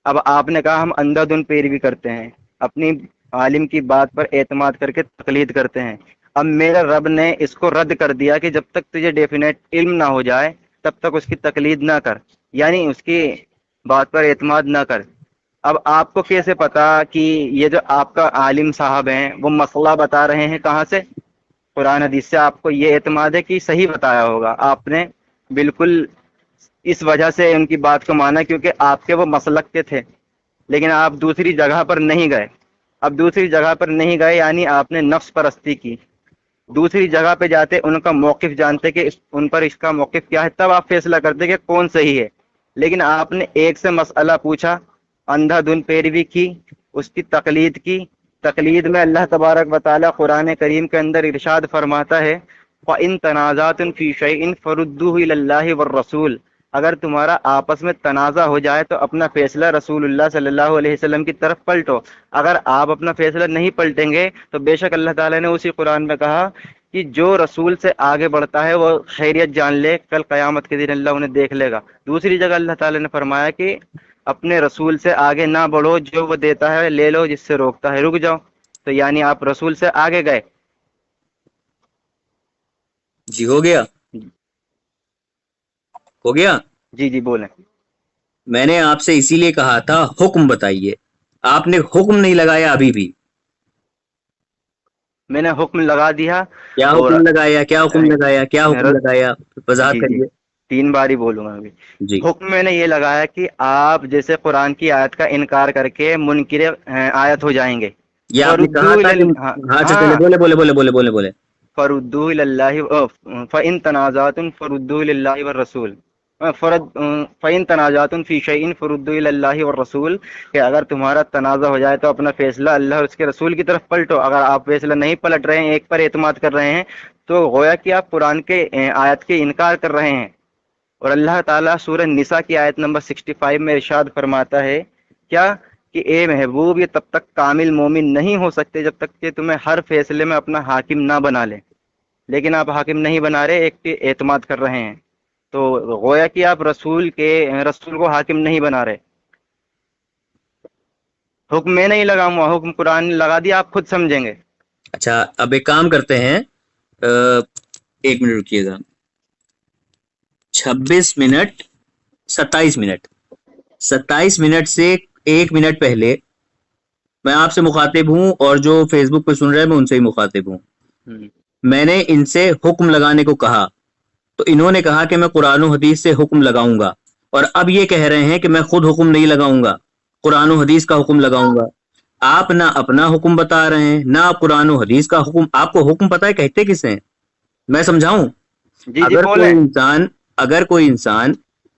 اب آپ نے کہا ہم اندھا دھند پیروی کرتے ہیں, اپنی عالم کی بات پر اعتماد کر کے تقلید کرتے ہیں. اب میرے رب نے اس کو رد کر دیا کہ جب تک تجھے ڈیفینیٹ علم نہ ہو جائے تب تک اس کی تقلید نہ کر, یعنی اس کی بات پر اعتماد نہ کر. اب آپ کو کیسے پتا کہ یہ جو آپ کا عالم صاحب ہیں وہ مسئلہ بتا رہے ہیں کہاں سے, قرآن حدیث سے. آپ کو یہ اعتماد ہے کہ صحیح بتایا ہوگا, آپ نے بالکل اس وجہ سے ان کی بات کو مانا کیونکہ آپ کے وہ مسلک کے تھے, لیکن آپ دوسری جگہ پر نہیں گئے. اب دوسری جگہ پر نہیں گئے یعنی آپ نے نفس پرستی کی. دوسری جگہ پہ جاتے ان کا موقف جانتے کہ ان پر اس کا موقف کیا ہے, تب آپ فیصلہ کرتے کہ کون صحیح ہے. لیکن آپ نے ایک سے مسئلہ پوچھا, اندھا دھند پیروی کی, اس کی تقلید کی. تقلید میں اللہ تبارک و تعالیٰ قرآن کریم کے اندر ارشاد فرماتا ہے فَإِن تَنَازَعْتُمْ فِي شَيْءٍ فَرُدُّوهُ إِلَى اللَّهِ وَالرَّسُولِ. اگر تمہارا آپس میں تنازع ہو جائے تو اپنا فیصلہ رسول اللہ صلی اللہ علیہ وسلم کی طرف پلٹو. اگر آپ اپنا فیصلہ نہیں پلٹیں گے تو بے شک اللہ تعالیٰ نے اسی قرآن میں کہا کہ جو رسول سے آگے بڑھتا ہے وہ خیریت جان لے, کل قیامت کے دن اللہ انہیں دیکھ لے گا. دوسری جگہ اللہ تعالیٰ نے فرمایا کہ اپنے رسول سے آگے نہ بڑھو, جو وہ دیتا ہے لے لو, جس سے روکتا ہے رک جاؤ. تو یعنی آپ رسول سے آگے گئے. جی ہو گیا. جی جی بولیں. میں نے آپ سے اسی لیے کہا تھا حکم بتائیے, آپ نے حکم نہیں لگایا ابھی بھی. میں نے حکم لگا دیا. کیا اور حکم لگایا, کیا حکم لگایا, کیا حکم لگایا, وضاحت جی جی کریے. 3 بار ہی بولوں گا ابھی. جی, حکم میں نے یہ لگایا کہ آپ جیسے قرآن کی آیت کا انکار کر کے منکر آیت ہو جائیں گے. یہ آپ نے کہا فردو تھا کہ ہاں اچھا چلے, بولے. فردو للہ فإن تنازعتم فردو للہ والرسول فإن تنازعتم فی شیء فردو للہ والرسول. کہ اگر تمہارا تنازع ہو جائے تو اپنا فیصلہ اللہ اور اس کے رسول کی طرف پلٹو. اگر آپ فیصلہ نہیں پلٹ رہے ہیں, ایک پر اعتماد کر رہے ہیں, تو گویا کہ آپ قرآن کے آیت کے انکار کر رہے ہیں. اور اللہ تعالیٰ سورہ نساء کی آیت نمبر 65 میں ارشاد فرماتا ہے کیا کہ اے محبوب, یہ تب تک کامل مومن نہیں ہو سکتے جب تک کہ تمہیں ہر فیصلے میں اپنا حاکم نہ بنا لے. لیکن آپ حاکم نہیں بنا رہے, ایک کے اعتماد کر رہے ہیں. تو گویا کہ آپ رسول کو حاکم نہیں بنا رہے. حکم میں نہیں لگاؤں گا, حکم قرآن نے لگا دیا, آپ خود سمجھیں گے. اچھا اب ایک کام کرتے ہیں, 1 منٹ رکیے گا. 26 منٹ 27 منٹ 27 منٹ سے 1 منٹ پہلے میں آپ سے مخاطب ہوں, اور جو فیس بک پہ سن رہے ہیں میں ان سے ہی مخاطب ہوں. میں نے ان سے حکم لگانے کو کہا تو انہوں نے کہا کہ میں قرآن و حدیث سے حکم لگاؤں گا, اور اب یہ کہہ رہے ہیں کہ میں خود حکم نہیں لگاؤں گا, قرآن و حدیث کا حکم لگاؤں گا. آپ نہ اپنا حکم بتا رہے ہیں, نہ آپ قرآن و حدیث کا حکم. آپ کو حکم پتہ ہے کہتے کسے ہیں, میں سمجھاؤں. جی جی بولیں. اگر کوئی انسان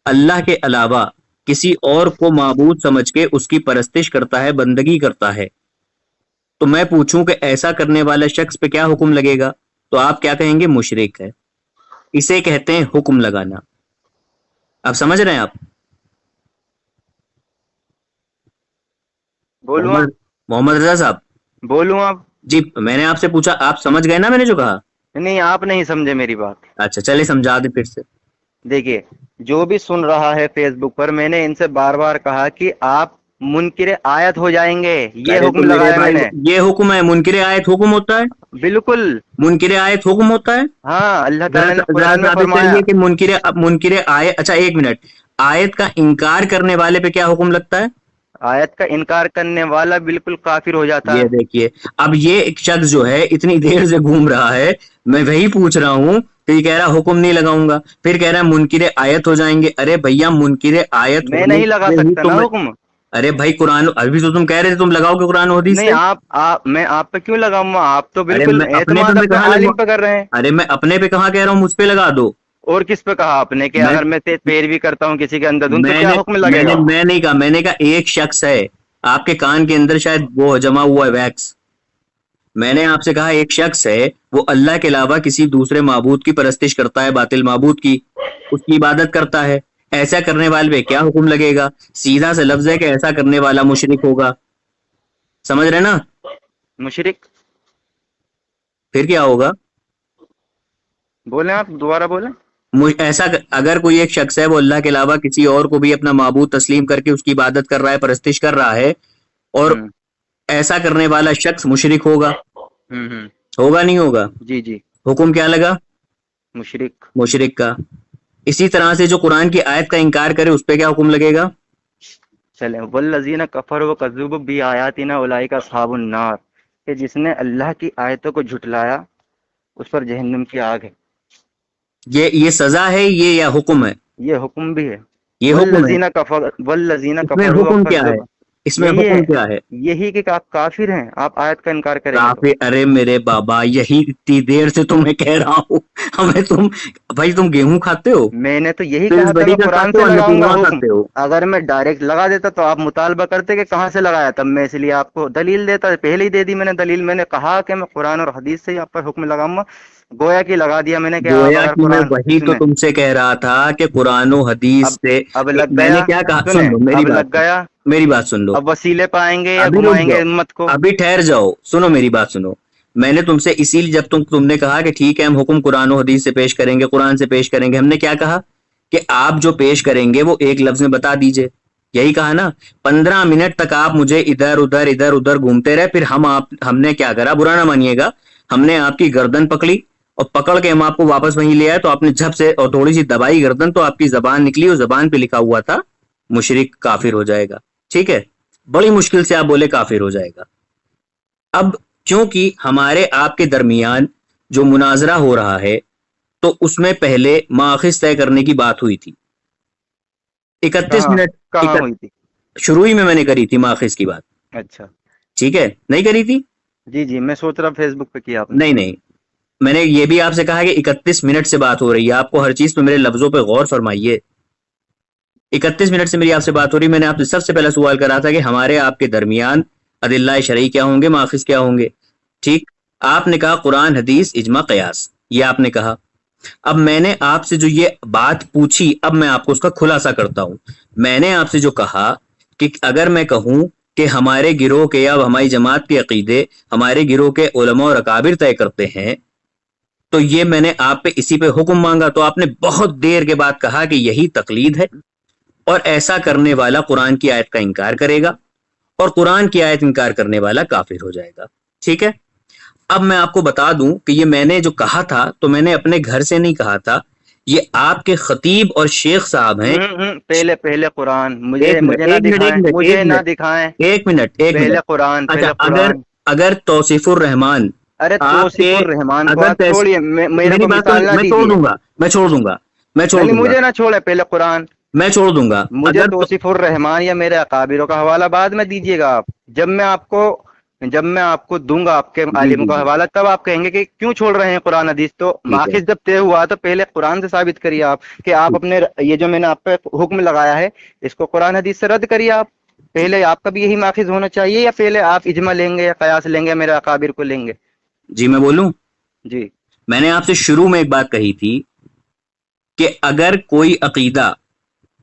اللہ کے علاوہ کسی اور کو معبود سمجھ کے اس کی پرستش کرتا ہے, بندگی کرتا ہے, تو میں پوچھوں کہ ایسا کرنے والا شخص پہ کیا حکم لگے گا, تو آپ کیا کہیں گے, مشرک ہے. اسے کہتے ہیں حکم لگانا. اب سمجھ رہے ہیں آپ؟ بولوں محمد رضا صاحب, بولوں آپ؟ جی میں نے آپ سے پوچھا، آپ سمجھ گئے نا میں نے جو کہا؟ نہیں آپ نہیں سمجھے میری بات. اچھا چلے سمجھا دیں پھر سے. دیکھیے جو بھی سن رہا ہے فیس بک پر، میں نے ان سے بار بار کہا کہ آپ منکر آیت ہو جائیں گے. یہ ارے تو حکم میرے لگایا میں بھائی نے. یہ حکم ہے، منکر آیت حکم ہوتا ہے؟ بالکل. منکر آیت حکم ہوتا ہے؟ ہاں اللہ ذرا تعالیٰ نے ذرا قرآن میں ثابت فرمایا. کریے کہ منکر آیت، اچھا ایک منٹ، آیت کا انکار کرنے والے پہ کیا حکم لگتا ہے؟ آیت کا انکار کرنے والا بالکل کافر ہو جاتا یہ ہے. دیکھیے اب یہ ایک شخص جو ہے اتنی دیر سے گھوم رہا ہے، میں وہی پوچھ رہا ہوں کہ یہ کہہ رہا حکم نہیں لگاؤں گا، پھر کہہ رہا ہے منکر آیت ہو جائیں گے. ارے بھیا منکر آیت میں ہونے نہیں لگا سے ہی سکتا نا تم، حکم. ارے بھائی قرآن، ابھی تو تم کہہ رہے تھے تم لگاؤ گے قرآن و حدیث نہیں سے. میں آپ پہ کیوں لگاؤں گا؟ آپ تو ارے بالکل میں اپنے پہ اعتماد میں اپنے کہاں عالم لگوا، پہ کر رہے ہیں. ارے میں اپنے پہ کہاں کہہ رہا ہوں، مجھ پہ لگا دو. اور کس پہ کہا آپ نے کہ میں اگر میں پیروی کرتا ہوں کسی کے اندر دھن تو میں کیا نے حکم لگے گا؟ میں نہیں کہا، میں نے کہا ایک شخص ہے آپ کے کان کے اندر شاید وہ جمع ہوا ہے ویکس. میں نے آپ سے کہا ایک شخص ہے وہ اللہ کے علاوہ کسی دوسرے معبود کی پرستش کرتا ہے، باطل معبود کی، اس کی عبادت کرتا ہے. ایسا کرنے والے پہ کیا حکم لگے گا؟ سیدھا سے لفظ ہے کہ ایسا کرنے والا مشرک ہوگا. سمجھ رہے نا؟ مشرک. پھر کیا ہوگا؟ بولیں آپ دوبارہ بولیں. ایسا اگر کوئی ایک شخص ہے وہ اللہ کے علاوہ کسی اور کو بھی اپنا معبود تسلیم کر کے اس کی عبادت کر رہا ہے، پرستش کر رہا ہے، اور ہوں ایسا کرنے والا شخص مشرک ہوگا. ہوں. ہوگا نہیں ہوگا؟ جی جی. حکم کیا لگا؟ مشرک. مشرک کا. اسی طرح سے جو قرآن کی آیت کا انکار کرے اس پہ کیا حکم لگے گا؟ چلیں والذین کفروا وکذبوا بآیاتنا اولئک اصحاب النار، کہ جس نے اللہ کی آیتوں کو جھٹلایا اس پر جہنم کی آگ ہے. یہ سزا ہے یہ یا حکم ہے؟ یہ حکم بھی ہے. یہ حکم ہے. والذین اس میں کفروا حکم کیا ہے؟ وکذبوا، اس میں یہی ہے، حکم کیا ہے؟ یہی کہ آپ کافر ہیں، آپ آیت کا انکار کریں گے تو. کافی، ارے میرے بابا یہی اتنی دیر سے تمہیں کہہ رہا ہوں. ہمیں تم، بھائی تم گیہوں کھاتے ہو؟ میں نے تو یہی تو اس کہا تھا بڑی میں کا قرآن کھاتے سے ہو، لگاؤں گا نتیجہ حکم. کھاتے ہو. اگر میں ڈائریکٹ لگا دیتا تو آپ مطالبہ کرتے کہ کہاں سے لگایا، تب میں اس لیے آپ کو دلیل دیتا. پہلے ہی دے دی میں نے دلیل. میں نے کہا کہ میں قرآن اور حدیث سے آپ پر حکم لگاؤں گا، گویا کہ لگا دیا میں نے کہ آپ گویا اگر کہ میں قرآن وہی تو سنیں. تم سے کہہ رہا تھا کہ قرآن و حدیث اب سے. اب لگ میں نے گیا. کیا کہا؟ سنیں سن لو میری اب بات، لگ گیا. میری بات سن لو. اب وسیلے پائیں گے یا ابھی رک گھمائیں گے جاؤ، امت کو. ابھی ٹھہر جاؤ، سنو میری بات سنو. میں نے تم سے اسی لیے جب تم نے کہا کہ ٹھیک ہے ہم حکم قرآن و حدیث سے پیش کریں گے، قرآن سے پیش کریں گے، ہم نے کیا کہا کہ آپ جو پیش کریں گے وہ ایک لفظ میں بتا دیجئے. یہی کہا نا. 15 منٹ تک آپ مجھے ادھر ادھر گھومتے رہے، پھر ہم نے کیا کرا، برا نہ مانیے گا، ہم نے آپ کی گردن پکڑی اور پکڑ کے ہم آپ کو واپس وہیں لے آئے. تو آپ نے جھپ سے اور تھوڑی سی دبائی گردن تو آپ کی زبان نکلی، اور زبان پہ لکھا ہوا تھا مشرک کافر ہو جائے گا. ٹھیک ہے، بڑی مشکل سے آپ بولے کافر ہو جائے گا. اب کیونکہ ہمارے آپ کے درمیان جو مناظرہ ہو رہا ہے تو اس میں پہلے ماخذ طے کرنے کی بات ہوئی تھی. 31 منٹ کہاں ہوئی تھی؟ شروع ہی میں نے کری تھی ماخذ کی بات. اچھا ٹھیک ہے، نہیں کری تھی؟ جی جی میں سوچ رہا فیس بک پہ کیا آپ نے. نہیں، میں نے یہ بھی آپ سے کہا کہ 31 منٹ سے بات ہو رہی ہے، آپ کو ہر چیز پہ میرے لفظوں پہ غور فرمائیے. 31 منٹ سے میری آپ سے بات ہو رہی ہے. میں نے آپ سے سب سے پہلا سوال کرا تھا کہ ہمارے آپ کے درمیان ادلہ شرعی کیا ہوں گے، ماخذ کیا ہوں گے. ٹھیک، آپ نے کہا قرآن حدیث اجماع قیاس، یہ آپ نے کہا. اب میں نے آپ سے جو یہ بات پوچھی، اب میں آپ کو اس کا خلاصہ کرتا ہوں. میں نے آپ سے جو کہا کہ اگر میں کہوں کہ ہمارے گروہ کے یا ہماری جماعت کے عقیدے ہمارے گروہ کے علماء اور اکابر طے کرتے ہیں، تو یہ میں نے آپ پہ اسی پہ حکم مانگا. تو آپ نے بہت دیر کے بعد کہا کہ یہی تقلید ہے، اور ایسا کرنے والا قرآن کی آیت کا انکار کرے گا، اور قرآن کی آیت انکار کرنے والا کافر ہو جائے گا. ٹھیک ہے، اب میں آپ کو بتا دوں کہ یہ میں نے جو کہا تھا تو میں نے اپنے گھر سے نہیں کہا تھا، یہ آپ کے خطیب اور شیخ صاحب ہیں. پہلے قرآن مجھے نہ دکھائیں. ایک منٹ پہلے قرآن. اچھا اگر توصیف الرحمان، ارے توصیف الرحمان کو اگر چھوڑیے، میرے کو میں مثال نہ چھوڑ دیجیے. دوں گا، میں چھوڑ دوں گا. مجھے نہ چھوڑے، پہلے قرآن. میں چھوڑ دوں گا. مجھے توصیف الرحمان یا میرے اکابروں کا حوالہ بعد میں دیجیے گا آپ. جب میں آپ کو دوں گا آپ کے عالم کا حوالہ، تب آپ کہیں گے کہ کیوں چھوڑ رہے ہیں قرآن حدیث. تو ماخذ جب طے ہوا تو پہلے قرآن سے ثابت کریے آپ کہ آپ اپنے یہ جو میں نے آپ پہ حکم لگایا ہے اس کو قرآن حدیث سے رد کریے. آپ پہلے آپ کا بھی یہی ماخذ ہونا چاہیے، یا پہلے آپ اجماع لیں گے یا قیاس لیں گے یا میرے اکابر کو لیں گے؟ جی میں بولوں. جی میں نے آپ سے شروع میں ایک بات کہی تھی کہ اگر کوئی عقیدہ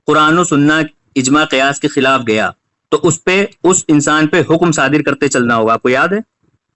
قرآن و سنت اجماع قیاس کے خلاف گیا تو اس پہ اس انسان پہ حکم صادر کرتے چلنا ہوگا. آپ کو یاد ہے؟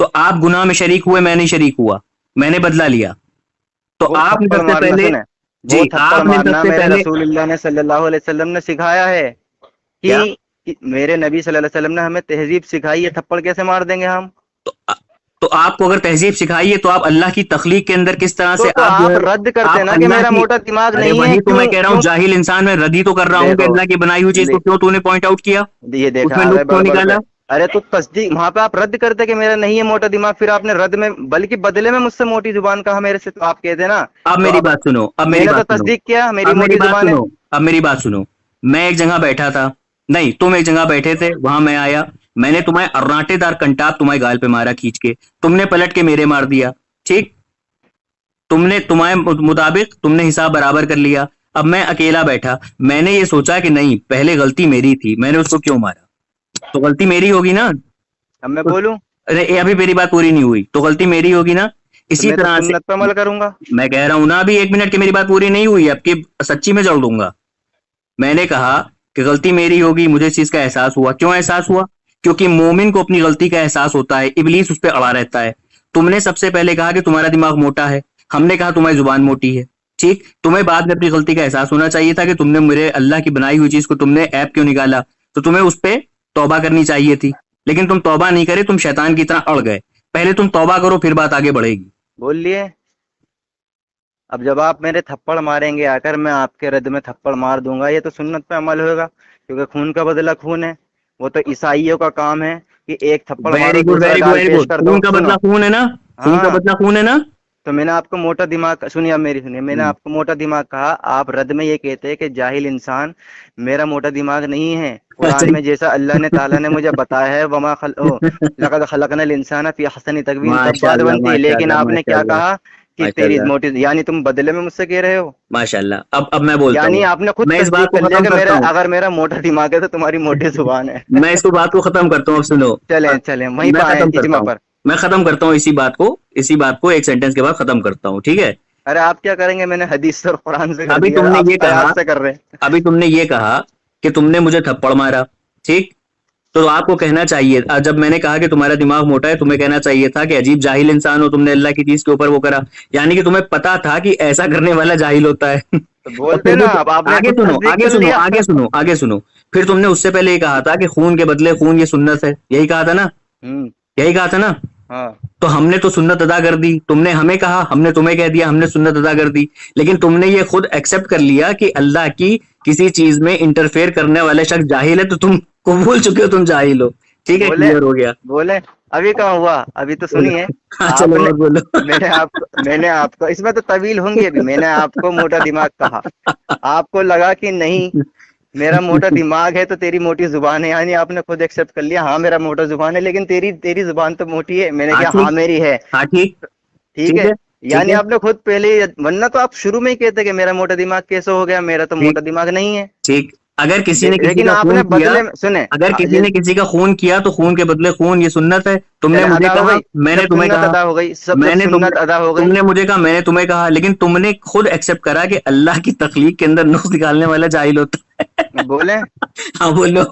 تو آپ گناہ میں شریک ہوئے، میں نہیں شریک ہوا، میں نے بدلہ لیا. تو وہ آپ نے تھپڑ سب سے مارنا پہلے سنیں، جی وہ تھپڑ آپ نے سب مارنا سے میرے پہلے رسول اللہ نے صلی اللہ علیہ وسلم نے سکھایا ہے کیا کہ میرے نبی صلی اللہ علیہ وسلم نے ہمیں تہذیب سکھائی ہے، تھپڑ کیسے مار دیں گے ہم؟ تو آپ کو اگر تہذیب سکھائی ہے تو آپ اللہ کی تخلیق کے اندر کس طرح سے تو آپ جو آپ ہے رد کرتے ہیں آپ نا کہ اللہ میرا کی، موٹا دماغ ارے نہیں ہے، وہی تو میں کیوں کہہ رہا ہوں، کیوں؟ جاہل انسان میں ردی تو کر رہا ہوں کہ دیکھو اللہ کی بنائی ہوئی چیز کو کیوں تو نے پوائنٹ آؤٹ کیا، یہ اس دیکھا میں آ گئے نقص کیوں بڑبڑ پہ. نکالا. ارے تو تصدیق وہاں پہ آپ رد کرتے کہ میرا نہیں ہے موٹا دماغ، پھر آپ نے رد میں بلکہ بدلے میں مجھ سے موٹی زبان کہا میرے سے، تو آپ کہتے نا. اب تو میری بات سنو، اب میں میری نے تو بات سنو، تصدیق کیا میری اب میری موٹی بات زبان ہے. سنو، اب میری بات سنو. میں ایک جگہ بیٹھا تھا، نہیں تم ایک جگہ بیٹھے تھے، وہاں میں آیا، میں نے تمہیں ارناٹے دار کنٹاپ تمہارے گال پہ مارا کھینچ کے، تم نے پلٹ کے میرے مار دیا، ٹھیک، تم نے تمہارے مطابق تم نے حساب برابر کر لیا. اب میں اکیلا بیٹھا، میں نے یہ سوچا کہ نہیں پہلے غلطی میری تھی، میں نے اس کو کیوں مارا، تو غلطی میری ہوگی نا. اب میں بولوں ارے ابھی میری بات پوری نہیں ہوئی، تو غلطی میری ہوگی نا. تو اسی میں تو طرح سے سنت پہ عمل کروں گا. میں کہہ رہا ہوں نا، ابھی 1 منٹ کی میری بات پوری نہیں ہوئی، اب کی سچی میں جڑ دوں گا. میں نے کہا کہ غلطی میری ہوگی، مجھے اس چیز کا احساس ہوا. کیوں احساس ہوا؟ کیونکہ مومن کو اپنی غلطی کا احساس ہوتا ہے، ابلیس اس پہ اڑا رہتا ہے. تم نے سب سے پہلے کہا کہ تمہارا دماغ موٹا ہے، ہم نے کہا تمہاری زبان موٹی ہے، ٹھیک. تمہیں بعد میں اپنی غلطی کا احساس ہونا چاہیے تھا کہ تم نے میرے اللہ کی بنائی ہوئی چیز کو تم نے ایپ کیوں نکالا، تو تمہیں اس پہ توبہ کرنی چاہیے تھی، لیکن تم توبہ نہیں کرے، تم شیطان کی طرح اڑ گئے. پہلے تم توبہ کرو، پھر بات آگے بڑھے گی. بول لیے. اب جب آپ میرے تھپڑ ماریں گے آ کر، میں آپ کے رد میں تھپڑ مار دوں گا، یہ تو سنت پہ عمل ہوگا، کیونکہ خون کا بدلہ خون ہے. وہ تو عیسائیوں کا کام ہے کہ ایک تھپڑ ویری مارو گڈ، دوسرا ویری گڈ، گال ویری پیش گڈ. کر دو. خون کا سنو، بدلہ خون ہے نا، خون کا ہاں بدلہ خون ہے نا. تو میں نے آپ کو موٹا دماغ سنیے، اب میری سنیے، میں نے آپ کو موٹا دماغ کہا، آپ رد میں یہ کہتے ہیں کہ جاہل انسان، میرا موٹا دماغ نہیں ہے. قرآن میں جیسا اللہ نے تعالیٰ نے مجھے بتایا ہے، وما لقد خلقنا الانسان فی احسن تقویم، تب ماشاء بات اللہ، بنتی ہے. ماشاء لیکن اللہ، آپ نے ماشاء کیا اللہ، کہا کہ ماشاء تیری اللہ، موٹی، یعنی تم بدلے میں مجھ سے کہہ رہے ہو، ماشاء اللہ. اب میں بولتا ہوں، یعنی آپ نے خود میں اس بات تصدیق کو کر لیا ختم کہ کرتا میرا ہوں، اگر میرا موٹا دماغ ہے تو تمہاری موٹی زبان ہے. میں اس کو بات کو ختم کرتا ہوں. اب سنو، چلیں چلیں وہیں میں پہ آئیں ختم کرتا اجماع ہوں، پر. میں ختم کرتا ہوں اسی بات کو ایک سینٹنس کے بعد ختم کرتا ہوں، ٹھیک ہے. ارے آپ کیا کریں گے؟ میں نے حدیث سے اور قرآن سے کر ابھی دیا، تم نے آپ یہ کہا آیات سے کر رہے ہیں. ابھی تم نے یہ کہا کہ تم نے مجھے تھپڑ مارا، ٹھیک، تو آپ کو کہنا چاہیے، جب میں نے کہا کہ تمہارا دماغ موٹا ہے، تمہیں کہنا چاہیے تھا کہ عجیب جاہل انسان ہو، تم نے اللہ کی چیز کے اوپر وہ کرا، یعنی کہ تمہیں پتا تھا کہ ایسا کرنے والا جاہل ہوتا ہے. تو اور بولتے پھر نا، بھی اب آپ نے آگے خود سنو، تصدیق آگے کر سنو، لیا. آگے سنو، آگے سنو. پھر تم نے اس سے پہلے یہ کہا تھا کہ خون کے بدلے خون، یہ سنت ہے، یہی کہا تھا نا، ہوں. یہی کہا تھا نا. ہاں تو ہم نے تو سنت ادا کر دی، تم نے ہمیں کہا، ہم نے تمہیں کہہ دیا، ہم نے سنت ادا کر دی. لیکن تم نے یہ خود ایکسپٹ کر لیا کہ اللہ کی کسی چیز میں انٹرفیئر کرنے والے شخص جاہل ہے، تو تم کو بھول چکے ہو تم جاہل ہو. ٹھیک ہے، بولے کلیئر ہو گیا. بولے ابھی کہاں ہوا؟ ابھی تو بولو. سنیے. ہاں آپ چلو نے اور بولو. میں نے آپ کو اس میں تو طویل ہوں گی. ابھی میں نے آپ کو موٹا دماغ کہا، آپ کو لگا کہ نہیں میرا موٹا دماغ ہے تو تیری موٹی زبان ہے، یعنی آپ نے خود ایکسپٹ کر لیا ہاں میرا موٹا زبان ہے، لیکن تیری زبان تو موٹی ہے. میں نے ہاں کہا ہاں ٹھیک، میری ہے. ہاں ٹھیک، ٹھیک ٹھیک ہے. ہے، ٹھیک یعنی ہے، آپ نے خود پہلے ورنہ تو آپ شروع میں ہی کہتے کہ میرا موٹا دماغ کیسے ہو گیا، میرا تو ٹھیک، موٹا دماغ نہیں ہے. ٹھیک. اگر کسی نے کسی لیکن کا آپ خون نے کیا، بدلے میں سنیں، اگر کسی نے کسی کا خون کیا تو خون کے بدلے خون، یہ سنت ہے. تم نے چلے مجھے ادا ہو کہا، گئی. میں نے جب تمہیں سنت کہا، ادا ہو گئی، سب میں جب نے سنت ادا ہو تم گئی. نے مجھے کہا، میں نے تمہیں کہا، لیکن تم نے خود ایکسپٹ کرا کہ اللہ کی تخلیق کے اندر نقص نکالنے والا جاہل ہوتا بولیں ہے. ہاں بولو.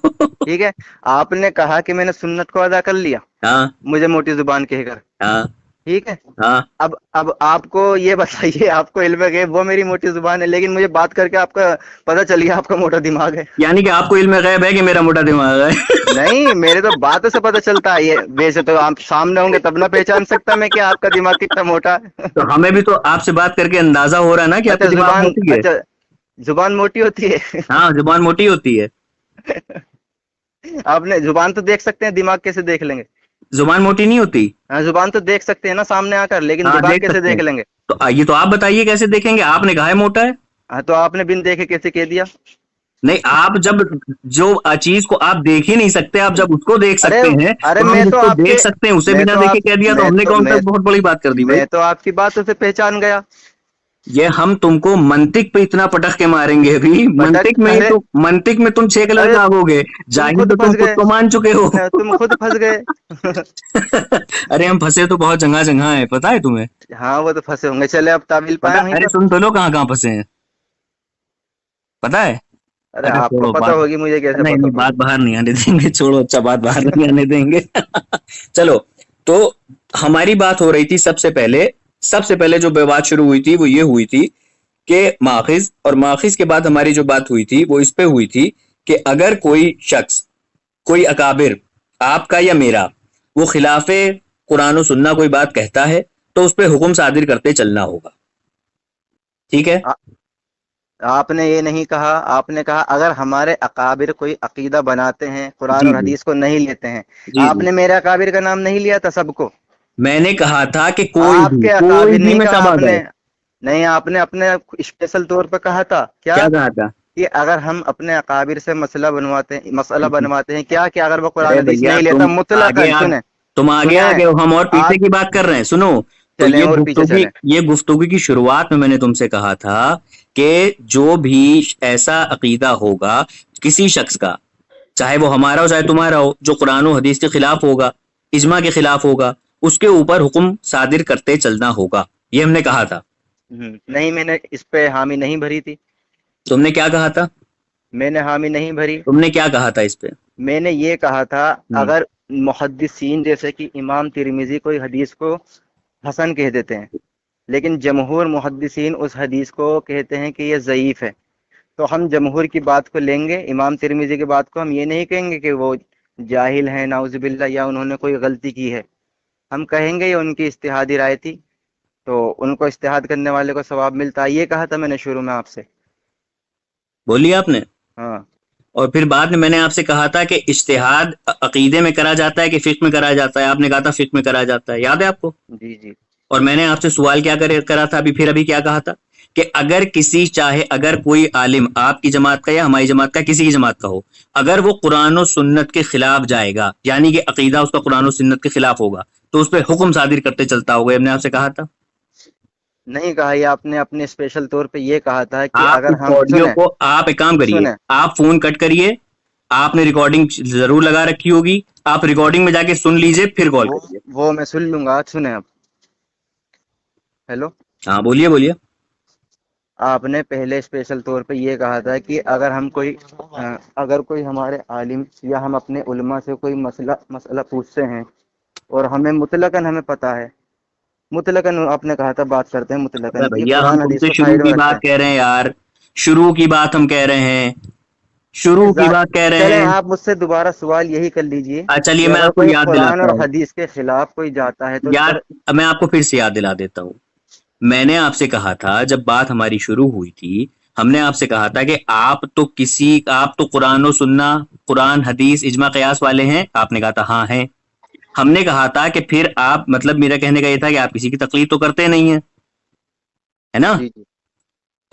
ٹھیک ہے. آپ نے کہا کہ میں نے سنت کو ادا کر لیا، ہاں، مجھے موٹی زبان کہہ کر. ہاں، ٹھیک ہے. ہاں. اب آپ کو یہ بتائیے، آپ کو علم ہے کہ وہ میری موٹی زبان ہے، لیکن مجھے بات کر کے آپ کا پتہ چل گیا آپ کا موٹا دماغ ہے. یعنی کہ آپ کو علم غیب ہے کہ میرا موٹا دماغ ہے. نہیں، میرے تو باتوں سے پتہ چلتا ہے. یہ ویسے تو آپ سامنے ہوں گے تب نہ پہچان سکتا میں کہ آپ کا دماغ کتنا موٹا ہے. تو ہمیں بھی تو آپ سے بات کر کے اندازہ ہو رہا ہے نا کہ آپ اچھا کی دماغ موٹی ہے. اچھا زبان موٹی ہوتی ہے. ہاں، زبان موٹی ہوتی ہے. آپ نے زبان تو دیکھ سکتے ہیں، دماغ کیسے دیکھ لیں گے؟ زبان موٹی نہیں ہوتی. ہاں زبان تو دیکھ سکتے ہیں نا سامنے آ کر، لیکن ہاں دماغ دیکھ کیسے سکتے ہیں. دیکھ لیں گے؟ تو یہ تو آپ بتائیے کیسے دیکھیں گے، آپ نے کہا ہے موٹا ہے. ہاں تو آپ نے بن دیکھے کیسے کہہ دیا؟ نہیں، آپ جب جو چیز کو آپ دیکھ ہی نہیں سکتے، آپ جب اس کو دیکھ ارے سکتے ہیں ارے تو ہم میں جس تو کو آپ دیکھ کے سکتے ہیں اسے میں بنا تو دیکھے آپ کہہ دیا، تو میں ہم نے تو کون میں سا بہت بڑی بات کر دی بھائی. میں تو آپ کی باتوں سے پہچان گیا. یہ ہم تم کو منطق پہ اتنا پٹخ کے ماریں گے ابھی، پٹک ارے منطق میں تم 6 کلر ارے کا آگو گے، تم جاہل خود تو تم پھنس خود گئے، کو مان چکے ہو. تم خود پھنس گئے. ارے ہم پھنسے تو بہت جگہ جگہ ہے، پتا ہے تمہیں. ہاں وہ تو پھنسے ہوں گے. چلے اب تعویل پائیں وہیں ارے پر. سن تو لو کہاں کہاں پھنسے ہیں، پتا ہے. ارے ارے آپ کو چھوڑو پتہ بات، ہوگی، مجھے کیسے نہیں پتہ نہیں، ہوگی؟ بات باہر نہیں آنے دیں گے، چھوڑو. اچھا، بات باہر نہیں آنے دیں گے. چلو. تو ہماری بات ہو رہی تھی سب سے پہلے جو بات شروع ہوئی تھی وہ یہ ہوئی تھی کہ ماخذ، اور ماخذ کے بعد ہماری جو بات ہوئی تھی وہ اس پہ ہوئی تھی کہ اگر کوئی شخص، کوئی اکابر آپ کا یا میرا، وہ خلاف قرآن و سنہ کوئی بات کہتا ہے تو اس پہ حکم صادر کرتے چلنا ہوگا. ٹھیک ہے؟ آپ نے یہ نہیں کہا، آپ نے کہا اگر ہمارے اکابر کوئی عقیدہ بناتے ہیں قرآن جی اور جی حدیث کو نہیں لیتے ہیں. جی آپ جی نے میرے اکابر کا نام نہیں لیا تھا سب کو. میں نے کہا تھا کہ آپ کے اکابر نہیں میں کہا سب آ آپ گئے. نے. نہیں، آپ نے اپنے اسپیشل طور پہ کہا تھا کیا کیا کہا تھا؟ کہ اگر ہم اپنے اکابر سے مسئلہ بنواتے ہیں کیا کہ اگر وہ قرآن ارے حدیث بھیا نہیں لیتا تم مطلقاً. سنیں آگے سنیں ہو، ہم اور پیچھے آپ کی بات کر رہے ہیں. سنو تو چلیں اور پیچھے چلیں. یہ گفتگو کی شروعات میں نے تم سے کہا تھا کہ جو بھی ایسا عقیدہ ہوگا کسی شخص کا، چاہے وہ ہمارا ہو چاہے تمہارا ہو، جو قرآن و حدیث کے خلاف ہوگا، اجماع کے خلاف ہوگا، اس کے اوپر حکم صادر کرتے چلنا ہوگا. یہ ہم نے کہا تھا. نہیں، میں نے اس پہ حامی نہیں بھری تھی. تم نے کیا کہا تھا؟ میں نے حامی نہیں بھری. تم نے کیا کہا تھا اس پہ؟ میں نے یہ کہا تھا اگر محدثین جیسے کہ امام ترمذی کوئی حدیث کو حسن کہہ دیتے ہیں لیکن جمہور محدثین اس حدیث کو کہتے ہیں کہ یہ ضعیف ہے، تو ہم جمہور کی بات کو لیں گے، امام ترمذی کی بات کو. ہم یہ نہیں کہیں گے کہ وہ جاہل ہیں نعوذ باللہ یا انہوں نے کوئی غلطی کی ہے. ہم کہیں گے یہ ان کی اجتہادی رائے تھی تو ان کو اجتہاد کرنے والے کو ثواب ملتا ہے. یہ کہا تھا میں نے شروع میں آپ سے. بولیے آپ نے. ہاں. اور پھر بعد میں نے آپ سے کہا تھا کہ اجتہاد عقیدے میں کرا جاتا ہے کہ فقہ میں کرا جاتا ہے. آپ نے کہا تھا فقہ میں کرا جاتا ہے، یاد ہے آپ کو؟ جی جی. اور میں نے آپ سے سوال کیا کرا تھا ابھی کیا کہا تھا کہ اگر کوئی عالم آپ کی جماعت کا یا ہماری جماعت کا کسی کی جماعت کا ہو، اگر وہ قرآن و سنت کے خلاف جائے گا، یعنی کہ عقیدہ اس کا قرآن و سنت کے خلاف ہوگا، تو اس پہ حکم صادر کرتے چلتا ہوگا. ہم نے آپ سے کہا تھا. نہیں کہا، یہ آپ نے اپنے اسپیشل طور پہ یہ کہا تھا کہ آپ اگر اس ہم آڈیو کو، آپ ایک کام کریے، سنیں آپ فون کٹ کریے، آپ نے ریکارڈنگ ضرور لگا رکھی ہوگی، آپ ریکارڈنگ میں جا کے سن لیجئے پھر کال کریے. وہ میں سن لوں گا. سنیں اب. ہیلو. ہاں بولیے. آپ نے پہلے اسپیشل طور پہ یہ کہا تھا کہ اگر کوئی ہمارے عالم یا ہم اپنے علماء سے کوئی مسئلہ پوچھتے ہیں اور ہمیں مطلقاً پتہ ہے، مطلقاً آپ نے کہا تھا بات کرتے ہیں مطلقاً کہ بھیا ہم قرآن تم حدیث سے کو شروع سائڈ میں کی رکھتے بات کہہ رہے ہیں یار، شروع کی بات ہم کہہ رہے ہیں، شروع کی بات کہہ رہے چلیں ہیں. آپ مجھ سے دوبارہ سوال یہی کر لیجئے چلیے کہ میں اگر آپ کو کوئی یاد قرآن دلاتا اور ہوں حدیث کے خلاف کوئی جاتا ہے تو اس پر میں آپ کو پھر سے یاد دلا دیتا ہوں. میں نے آپ سے کہا تھا جب بات ہماری شروع ہوئی تھی، ہم نے آپ سے کہا تھا کہ آپ تو قرآن و سننا، قرآن حدیث اجماع قیاس والے ہیں. آپ نے کہا تھا ہاں ہیں. ہم نے کہا تھا کہ پھر آپ، مطلب میرا کہنے کا یہ تھا کہ آپ کسی کی تقلید تو کرتے نہیں ہیں، ہے نا؟ جی جی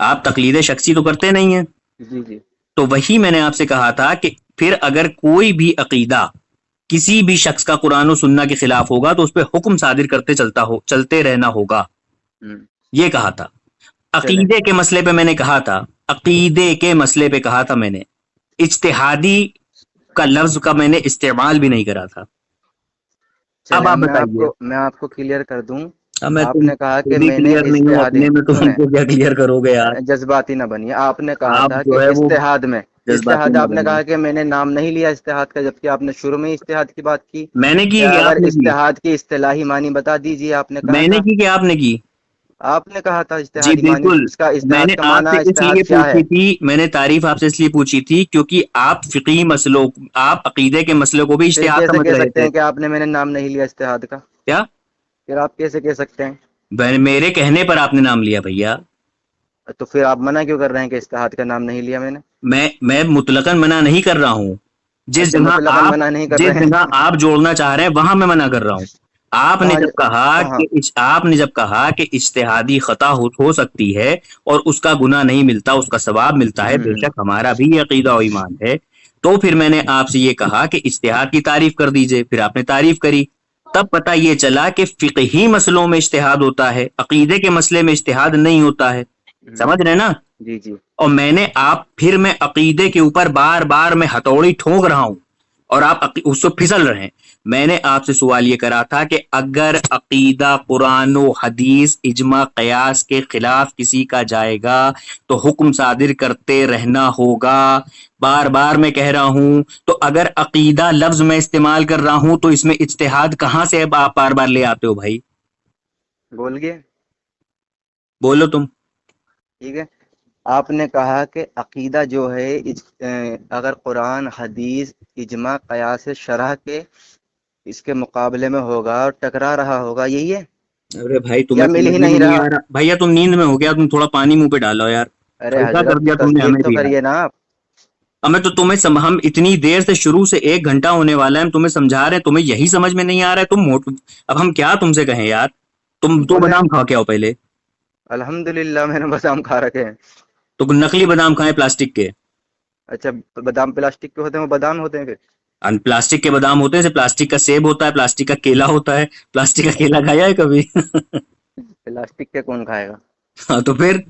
آپ تقلید شخصی تو کرتے نہیں ہیں. جی جی. تو وہی میں نے آپ سے کہا تھا کہ پھر اگر کوئی بھی عقیدہ کسی بھی شخص کا قرآن و سنہ کے خلاف ہوگا تو اس پہ حکم صادر کرتے چلتے رہنا ہوگا. یہ کہا تھا. عقیدے کے مسئلے پہ میں نے کہا تھا، عقیدے کے مسئلے پہ کہا تھا میں نے، اجتہادی کا لفظ کا میں نے استعمال بھی نہیں کرا تھا. اب آپ بتائیے. میں آپ کو کلیئر کر دوں. میں آپ تم نے کہا کہ خود ہی میں نے کلیئر نہیں ہوں اجتہادی، اپنے میں، تو ہم کو کیا کلیئر کرو گے یار؟ جذباتی نہ بنیے. آپ نے کہا آپ تھا جو کہ ہے وہ اجتہاد میں جذباتی نہ آپ نے بنیے. کہا کہ میں نے نام نہیں لیا اجتہاد کا، جبکہ آپ نے شروع میں اجتہاد کی بات کی. میں نے کی کہ اگر آپ نے کی؟ اجتہاد کی اصطلاحی معنی بتا دیجیے. آپ نے کہا میں نے تھا، کی کہ آپ نے کی؟ آپ نے کہا تھا جی اجتہادی معنی. بالکل. اس کا میں اجتہاد نے کا آپ معنی سے اس لیے اجتہاد کیا ہے؟ پوچھی تھی، میں نے تعریف آپ سے اس لیے پوچھی تھی کیونکہ آپ فقہی مسئلوں، آپ عقیدے کے مسئلوں کو بھی پھر اجتہاد کیسے سمجھ کہہ رہے سکتے تھے. ہیں کہ آپ نے میں نے نام نہیں لیا اجتہاد کا؟ کیا؟ پھر آپ کیسے کہہ سکتے ہیں؟ میرے کہنے پر آپ نے نام لیا بھیا. تو پھر آپ منع کیوں کر رہے ہیں کہ اجتہاد کا نام نہیں لیا میں نے؟ میں مطلقاً منع نہیں کر رہا ہوں. جس اچھا، جگہ مطلقاً منع نہیں کر رہے ہیں. آپ جوڑنا چاہ رہے ہیں وہاں میں منع کر رہا ہوں. آپ نے جب کہا کہ اجتہادی خطا ہو سکتی ہے اور اس کا گناہ نہیں ملتا، اس کا ثواب ملتا ہے، بے شک ہمارا بھی یہ عقیدہ و ایمان ہے. تو پھر میں نے آپ سے یہ کہا کہ اجتہاد کی تعریف کر دیجئے. پھر آپ نے تعریف کری. تب پتہ یہ چلا کہ فقہی مسئلوں میں اجتہاد ہوتا ہے، عقیدے کے مسئلے میں اجتہاد نہیں ہوتا ہے. سمجھ رہے نا؟ جی جی. اور میں عقیدے کے اوپر بار بار میں ہتھوڑی ٹھونک رہا ہوں اور آپ اس سے پھسل رہے ہیں. میں نے آپ سے سوال یہ کرا تھا کہ اگر عقیدہ قرآن و حدیث اجماع قیاس کے خلاف کسی کا جائے گا تو حکم صادر کرتے رہنا ہوگا. بار بار میں کہہ رہا ہوں. تو اگر عقیدہ لفظ میں استعمال کر رہا ہوں تو اس میں اجتہاد کہاں سے آپ بار بار لے آتے ہو بھائی؟ بول گئے؟ بولو تم. ٹھیک ہے، آپ نے کہا کہ عقیدہ جو ہے اگر قرآن حدیث اجماع قیاس شرح کے اس کے مقابلے میں ہوگا اور ٹکرا رہا ہوگا، یہی ہے ارے بھائی یا تمہیں مل ہی سمجھ میں نہیں نہیں رہا؟ آ رہا بھیا؟ تم نیند میں ہو گیا؟ تم تھوڑا پانی منہ پہ ڈالو یار. ارے ہلکا کر حضرت دیا تم نے تصدیق ہمیں تو بھی یار. کریے نا آپ. ہمیں تو تمہیں ہم اتنی دیر سے شروع سے 1 گھنٹہ ہونے والا ہے، ہم تمہیں سمجھا رہے ہیں، تمہیں یہی سمجھ میں نہیں آ رہا ہے. اب ہم کیا تم سے کہیں یار؟ تم تو بولیں. بادام کھا کے آؤ پہلے. الحمدللہ میں نے بادام کھا رکھے ہیں. تو نقلی بادام کھائیں پلاسٹک کے. اچھا، بادام پلاسٹک کے ہوتے ہیں، وہ بادام ہوتے ہیں پھر؟ پلاسٹک کے بادام ہوتے ہیں، جیسے پلاسٹک کا سیب ہوتا ہے، پلاسٹک کا کیلا ہوتا ہے. پلاسٹک کا کیلا کھایا ہے کبھی؟ پلاسٹک کے کون کھائے گا؟ ہاں تو پھر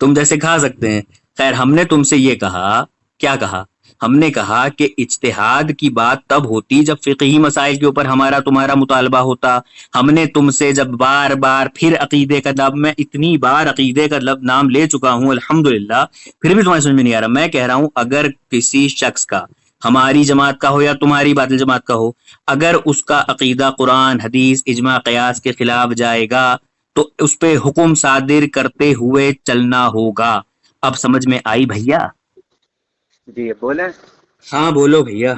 تم جیسے کھا سکتے ہیں. خیر، ہم نے تم سے یہ کہا، کیا کہا؟ ہم نے کہا کہ اجتہاد کی بات تب ہوتی جب فقہی مسائل کے اوپر ہمارا تمہارا مطالبہ ہوتا. ہم نے تم سے جب بار بار پھر عقیدے کا نام، میں اتنی بار عقیدے کا نام لے چکا ہوں الحمدللہ، پھر بھی تمہاری سمجھ میں نہیں آ رہا. میں کہہ رہا ہوں اگر کسی شخص کا، ہماری جماعت کا ہو یا تمہاری باطل جماعت کا ہو، اگر اس کا عقیدہ قرآن حدیث اجماع قیاس کے خلاف جائے گا تو اس پہ حکم صادر کرتے ہوئے چلنا ہوگا. اب سمجھ میں آئی بھیا؟ جی بولیں. ہاں بولو بھیا.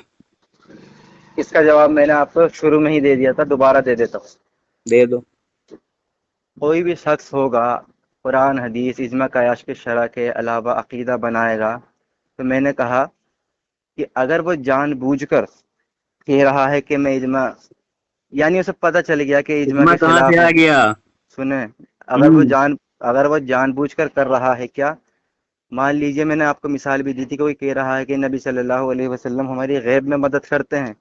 اس کا جواب میں نے آپ کو شروع میں ہی دے دیا تھا، دوبارہ دے دیتا ہوں. دے دو. کوئی بھی شخص ہوگا قرآن حدیث اجماع قیاس کے شرح کے علاوہ عقیدہ بنائے گا، تو میں نے کہا کہ اگر وہ جان بوجھ کر کہہ رہا ہے کہ میں اجماع، یعنی اسے پتہ چل گیا کہ اجماع اجماع کے کہاں خلاف سے ہے. آ گیا؟ سنیں، اگر وہ جان بوجھ کر رہا ہے، کیا مان لیجئے میں نے آپ کو مثال بھی دی تھی کہ کوئی کہہ رہا ہے کہ نبی صلی اللہ علیہ وسلم ہماری غیب میں مدد کرتے ہیں.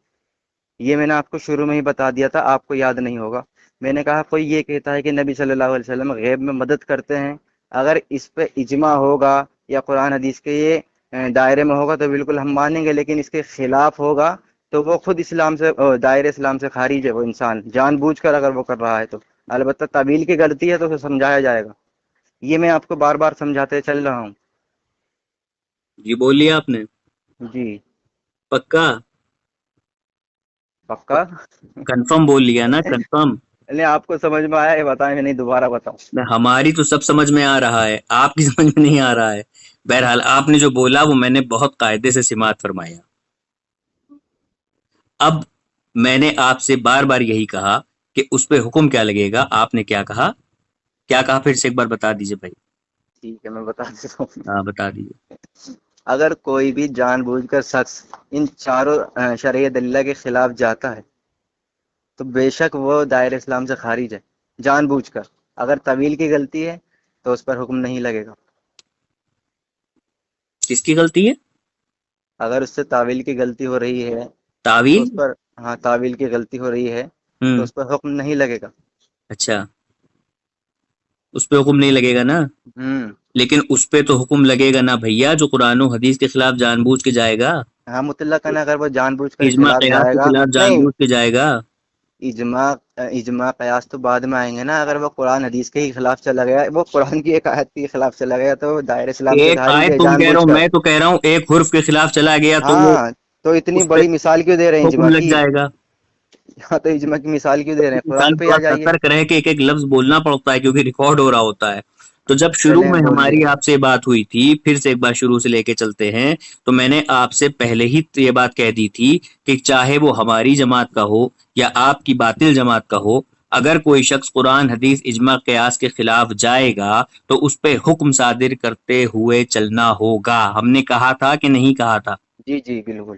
یہ میں نے آپ کو شروع میں ہی بتا دیا تھا، آپ کو یاد نہیں ہوگا. میں نے کہا کوئی یہ کہتا ہے کہ نبی صلی اللہ علیہ وسلم غیب میں مدد کرتے ہیں، اگر اس پہ اجماع ہوگا یا قرآن حدیث کے یہ دائرے میں ہوگا تو بالکل ہم مانیں گے، لیکن اس کے خلاف ہوگا تو وہ خود اسلام سے، دائرے اسلام سے خارج ہے. وہ انسان جان بوجھ کر اگر وہ کر رہا ہے تو البتہ تعویل کی غلطی ہے تو اسے سمجھایا جائے گا. یہ میں آپ کو بار بار سمجھاتے چل رہا ہوں. جی بول لیا آپ نے؟ جی پکا؟ پکا. کنفرم بول لیا نا؟ کنفرم. نہیں، آپ کو سمجھ میں آیا ہے بتائیں، میں نہیں دوبارہ بتاؤں. ہماری تو سب سمجھ میں آ رہا ہے، آپ کی سمجھ میں نہیں آ رہا ہے. بہرحال آپ نے جو بولا وہ میں نے بہت قاعدے سے سماعت فرمایا. اب میں نے آپ سے بار بار یہی کہا کہ اس پہ حکم کیا لگے گا. آپ نے کیا کہا؟ کیا کہا؟ پھر سے ایک بار بتا دیجئے بھائی. ٹھیک ہے، میں بتا دیتا ہوں. ہاں بتا دیجئے. اگر کوئی بھی جان بوجھ کر شخص ان چاروں شرعی دلیلہ کے خلاف جاتا ہے تو بے شک وہ دائر اسلام سے خارج ہے، جان بوجھ کر. اگر طویل کی غلطی ہے تو اس پر حکم نہیں لگے گا. کس کی غلطی ہے؟ اگر اس سے تعویل کی غلطی ہو رہی ہے تو تعویل؟ اس پر، ہاں تعویل کی غلطی ہو رہی ہے تو اس پر حکم نہیں لگے گا. اچھا، اس پہ حکم نہیں لگے گا نا؟ لیکن اس پہ تو حکم لگے گا نا بھیا جو قرآن و حدیث کے خلاف جان بوجھ کے جائے گا. ہاں مطلقاً اگر وہ جان بوجھ کر اجماع خلاف قیاس جائے کے گا. خلاف جان نہیں، بوجھ کے جائے گا. اجماع قیاس تو بعد میں آئیں گے نا. اگر وہ قرآن حدیث کے ہی خلاف چلا گیا، وہ قرآن کی ایک آیت کے خلاف چلا گیا تو دائر اسلام سے ایک خارج آیت ہے تم جان کہہ رہے بوجھ ہو، کر. میں تو کہہ رہا ہوں ایک حرف کے خلاف چلا گیا تو وہ ہاں تو اتنی اس پہ بڑی مثال کیوں دے رہے ہیں حکم اجماع لگ کی؟ جائے گا. ہاں تو اجماع کی مثال کیوں دے رہے ہیں؟ قرآن انسان پہ تھوڑا آ جائیے. سترک رہ کے ایک ایک لفظ بولنا پڑتا ہے کیونکہ ریکارڈ ہو رہا ہوتا ہے. تو جب شروع چلیں میں بول ہماری لیا. آپ سے بات ہوئی تھی، پھر سے ایک بار شروع سے لے کے چلتے ہیں، تو میں نے آپ سے پہلے ہی یہ بات کہہ دی تھی کہ چاہے وہ ہماری جماعت کا ہو یا آپ کی باطل جماعت کا ہو، اگر کوئی شخص قرآن حدیث اجماع قیاس کے خلاف جائے گا تو اس پہ حکم صادر کرتے ہوئے چلنا ہوگا. ہم نے کہا تھا کہ نہیں کہا تھا؟ جی جی بالکل.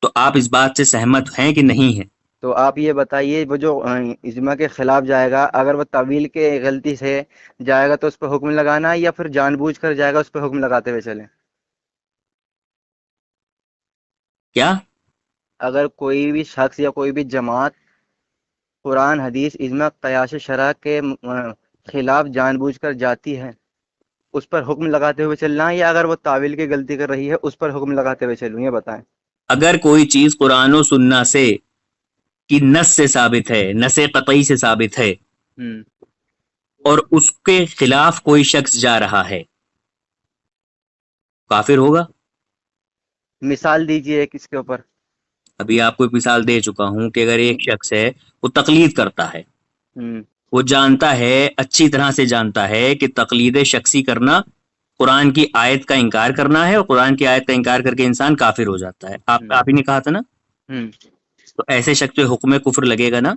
تو آپ اس بات سے سہمت ہیں کہ نہیں ہیں؟ تو آپ یہ بتائیے، وہ جو اجماع کے خلاف جائے گا اگر وہ طویل کے غلطی سے جائے گا تو اس پہ حکم لگانا ہے یا پھر جان بوجھ کر جائے گا اس پہ حکم لگاتے ہوئے چلیں؟ کیا؟ اگر کوئی بھی شخص یا کوئی بھی جماعت قرآن حدیث اجماع قیاس شرع کے خلاف جان بوجھ کر جاتی ہے، اس پر حکم لگاتے ہوئے چلنا ہے یا اگر وہ تعویل کی غلطی کر رہی ہے اس پر حکم لگاتے ہوئے چلوں؟ یہ بتائیں. اگر کوئی چیز قرآن و سننا سے کی نص سے ثابت ہے، نص قطعی سے ثابت ہے، ہم، اور اس کے خلاف کوئی شخص جا رہا ہے، کافر ہوگا؟ مثال دیجیے ایک اس کے اوپر. ابھی آپ کو ایک مثال دے چکا ہوں کہ اگر ایک شخص ہے وہ تقلید کرتا ہے، ہم، وہ جانتا ہے، اچھی طرح سے جانتا ہے کہ تقلید شخصی کرنا قرآن کی آیت کا انکار کرنا ہے، اور قرآن کی آیت کا انکار کر کے انسان کافر ہو جاتا ہے. آپ ہی نے کہا تھا نا؟ ہم، تو ایسے شخص پہ حکم کفر لگے گا نا؟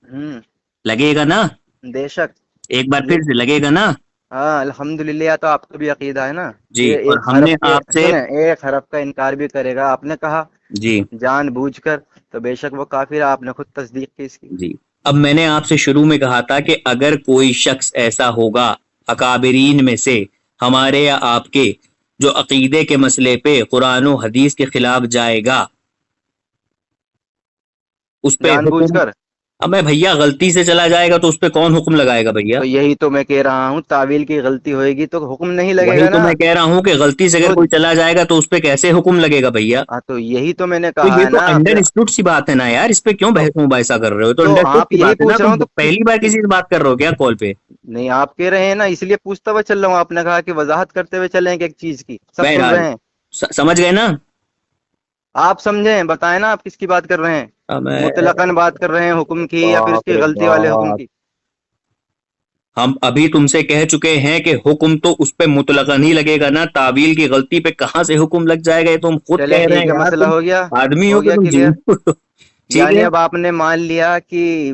ہم، لگے گا نا؟ بے شک. ایک بار یہ پھر سے لگے گا نا؟ ہاں الحمدللہ، یا تو آپ کو بھی عقیدہ ہے نا. جی. یہ اور ایک ہم حرف نے کے آپ سے، سنیں، ایک حرف کا انکار بھی کرے گا، آپ نے کہا جی جان بوجھ کر، تو بے شک وہ کافر ہے. آپ نے خود تصدیق کی اس کی. جی، اب میں نے آپ سے شروع میں کہا تھا کہ اگر کوئی شخص ایسا ہوگا اکابرین میں سے، ہمارے یا آپ کے، جو عقیدے کے مسئلے پہ قرآن و حدیث کے خلاف جائے گا، اس پہ جان بوجھ حکم، کر. اب میں بھیا غلطی سے چلا جائے گا تو اس پہ کون حکم لگائے گا بھیا؟ تو یہی تو میں کہہ رہا ہوں، تعویل کی غلطی ہوئے گی تو حکم نہیں لگے وہی گا تو نا. میں کہہ رہا ہوں کہ غلطی سے اگر تو کوئی چلا جائے گا تو اس پہ کیسے حکم لگے گا بھیا؟ ہاں تو یہی تو میں نے تو کہا یہ ہے تو نا. انڈر پھر انسٹیٹیوٹ سی بات ہے نا یار، اس پہ کیوں تو بحث مباحثہ کر رہے ہو؟ تو تو انڈر آپ کی یہی بات ہے نا، پوچھ رہا ہوں. تم پہلی بار کسی سے بات کر رہے ہو کیا کال پہ؟ نہیں، آپ کہہ رہے ہیں نا، اس لیے پوچھتا ہوا چل رہا ہوں. آپ نے کہا کہ وضاحت کرتے ہوئے چلیں کہ ایک چیز کی سب سن بہرحال رہے ہیں. سمجھ گئے نا؟ آپ سمجھیں، بتائیں نا آپ کس کی بات کر رہے ہیں. میں مطلقاً بات کر رہے ہیں حکم کی، یا پھر اس باپ کی رے غلطی والے حکم باپ، کی؟ ہم ابھی تم سے کہہ چکے ہیں کہ حکم تو اس پہ مطلقاً نہیں لگے گا نا، تعویل کی غلطی پہ کہاں سے حکم لگ جائے گا؟ یہ تم خود چلیں کہہ رہے ٹھیک ہیں ہے، یار، مسئلہ تم ہو گیا. آدمی ہو ہو کہ گیا تم کلیئر. جن ٹھیک یعنی ہے. اب آپ نے مان لیا کہ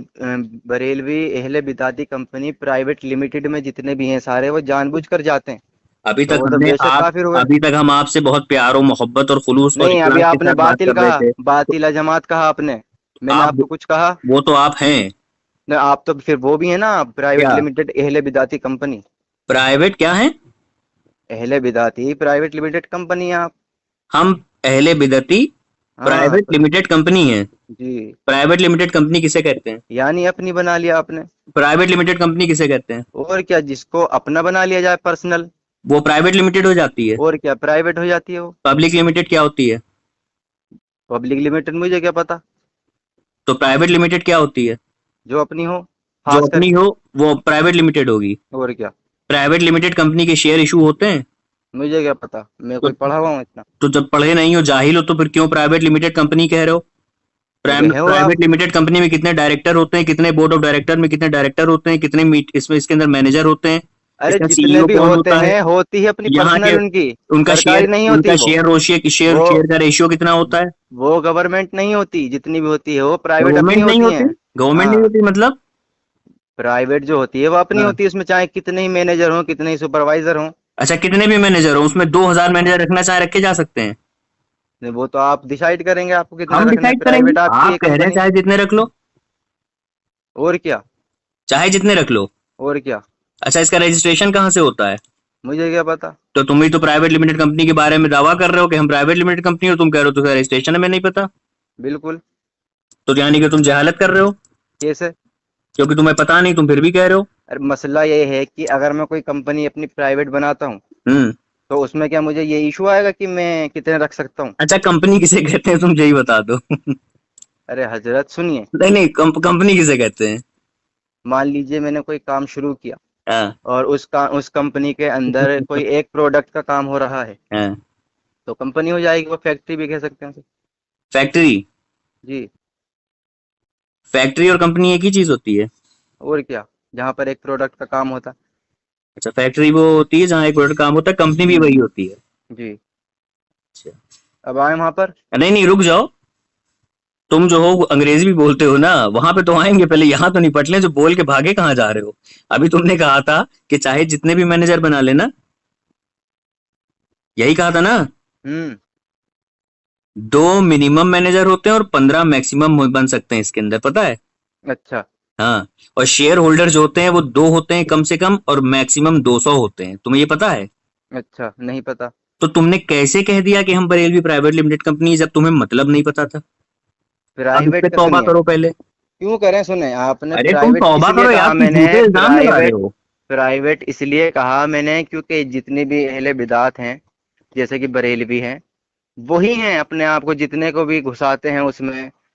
بریلوی اہل بدعتی کمپنی پرائیویٹ لمیٹڈ میں جتنے بھی ہیں سارے وہ جان بوجھ کر جاتے ہیں، ابھی تو تک وہ ہم تو نے بے شک آپ کافر ہوئے. ابھی تک ہم آپ سے بہت پیار و محبت اور خلوص اور نہیں، ابھی اخلاص کے آپ نے ساتھ بات باطل کر رہے کہا، تھے. باطل جماعت کہا آپ نے. میں نے آپ آپ کو کچھ کہا؟ وہ تو آپ ہیں. نہیں، آپ تو پھر وہ بھی ہیں نا، پرائیویٹ کیا لمیٹڈ اہل بدعتی کمپنی. پرائیویٹ کیا ہیں؟ اہل بدعتی پرائیویٹ لمیٹڈ کمپنی ہیں آپ. ہم اہل بدعتی ہاں پرائیویٹ لمیٹڈ کمپنی ہیں. جی، پرائیویٹ لمیٹڈ کمپنی کسے کہتے ہیں؟ یعنی اپنی بنا لیا آپ نے. پرائیویٹ لمیٹڈ کمپنی کسے کہتے ہیں؟ اور کیا، جس کو اپنا بنا لیا جائے پرسنل. وہ پرائیویٹ لمیٹڈ ہو جاتی ہے. اور کیا، پرائیویٹ ہو جاتی ہے وہ. پبلک لمیٹڈ کیا ہوتی ہے؟ پبلک لمیٹڈ مجھے کیا پتا. تو پرائیویٹ لمیٹڈ کیا ہوتی ہے؟ جو اپنی ہو جو خاص کر اپنی کے. ہو وہ پرائیویٹ لمیٹڈ ہوگی. اور کیا. پرائیویٹ لمیٹڈ کمپنی کے شیئر ایشو ہوتے ہیں. مجھے کیا پتا، میں تو کوئی پڑھا ہوا ہوں اتنا. تو جب پڑھے نہیں ہو، جاہل ہو، تو پھر کیوں پرائیویٹ لمیٹڈ کمپنی کہہ رہے ہو؟ ارے ہے وہ آپ. پرائیویٹ لمیٹڈ کمپنی میں کتنے ڈائریکٹر ہوتے ہیں؟ کتنے بورڈ آف ڈائریکٹر میں کتنے ڈائریکٹر ہوتے ہیں؟ کتنے اس کے اندر مینیجر ہوتے ہیں؟ اس ارے کا سی ای جتنے او بھی کون ہوتے ہوتا ہے؟ ہیں، ہوتی ہے اپنی یہاں کے پرسنل ان کی، ان کا شیئر سرکاری نہیں ان ہوتی کا وہ. شیئر روشی وہ شیئر کا ریشیو کتنا ہوتا ہے؟ وہ گورنمنٹ نہیں ہوتی، جتنی بھی ہوتی ہے وہ پرائیویٹ اپنی گورنمنٹ نہیں ہوتی ہوتی. ہیں. گورنمنٹ نہیں ہاں، ہوتی مطلب؟ پرائیویٹ جو ہوتی ہے وہ اپنی ہاں. ہوتی ہے، اس میں چاہے کتنے ہی مینیجر ہوں، کتنے ہی سپروائزر ہوں. اچھا، کتنے بھی مینیجر ہوں، اس میں 2000 مینیجر رکھنا چاہے رکھے جا سکتے ہیں. وہ تو آپ ڈیسائیڈ کریں گے آپ کو کتنا ہم رکھنا ہے، ڈیسائیڈ کریں گے. پرائیویٹ آپ کی آپ ہے کہہ رہے ہیں کمپنی. چاہے جتنے رکھ لو. اور کیا. چاہے جتنے رکھ لو. اور کیا. اچھا، اس کا رجسٹریشن کہاں سے ہوتا ہے؟ مجھے کیا پتا. تو تم ہی تو پرائیویٹ لمیٹڈ کمپنی کے بارے میں دعویٰ کر رہے ہو کہ ہم پرائیویٹ لمیٹڈ کمپنی ہو، تم کہہ رہے ہو تو رجسٹریشن ہمیں نہیں پتا. بالکل. تو یعنی کہ تم جہالت کر رہے ہو، کیسے؟ کیونکہ تمہیں پتا نہیں، تم پھر بھی کہہ رہے ہو. مسئلہ یہ ہے کہ اگر میں کوئی کمپنی اپنی پرائیویٹ بناتا ہوں ہوں. تو اس میں کیا مجھے یہ ایشو آئے گا کہ میں کتنے رکھ سکتا ہوں؟ اچھا، کمپنی کسے کہتے ہیں تم یہی بتا دو. ارے حضرت سنیے، نہیں نہیں، کمپنی کسے کہتے ہیں؟ مان لیجئے میں نے کوئی کام شروع کیا، ہاں اور اس کمپنی کے اندر کوئی ایک پروڈکٹ کا کام ہو رہا ہے، ہاں. تو کمپنی ہو جائے گی. وہ فیکٹری بھی کہہ سکتے ہیں اسے. فیکٹری جی. فیکٹری اور کمپنی ایک ہی چیز ہوتی ہے؟ اور کیا، جہاں پر ایک پروڈکٹ کا کام ہوتا. اچھا، فیکٹری وہ ہوتی ہے جہاں ایک پروڈکٹ کام ہوتا ہے، کمپنی بھی وہی ہوتی ہے. جی. اچھا. اب آئے وہاں پر. نہیں نہیں، رک جاؤ. تم جو ہو انگریزی بھی بولتے ہو نا، وہاں پہ تو آئیں گے، پہلے یہاں تو نپٹ لیں. جو بول کے بھاگے کہاں جا رہے ہو؟ ابھی تم نے کہا تھا کہ چاہے جتنے بھی مینیجر بنا لینا، یہی کہا تھا نا؟ 2 منیمم مینیجر ہوتے ہیں اور 15 میکسیمم بن سکتے ہیں اس کے اندر، پتا ہے؟ اچھا. ہاں. اور شیئر ہولڈر جو ہوتے ہیں وہ 2 ہوتے ہیں کم سے کم، اور میکسیمم 200 ہوتے ہیں. تمہیں یہ پتا ہے؟ اچھا، نہیں پتا. تو تم نے کیسے کہہ دیا کہ ہم بریلوی پرائیویٹ لمیٹڈ کمپنی، جب تمہیں مطلب نہیں پتا تھا؟ اب اس پہ پرائیویٹ کا توبہ سنیے، کرو پہلے. کیوں کریں؟ سنیں، آپ نے ارے تم پرائیویٹ اس توبہ لیے کرو یار، کہا، تم میں نے جھوٹے الزام لگا رہے ہو. پرائیویٹ اس لیے کہا میں نے کیونکہ جتنی بھی اہل بدعت ہیں، جیسے کہ بریلوی ہیں، وہی ہیں اپنے آپ کو جتنے کو بھی گھساتے ہیں اس میں.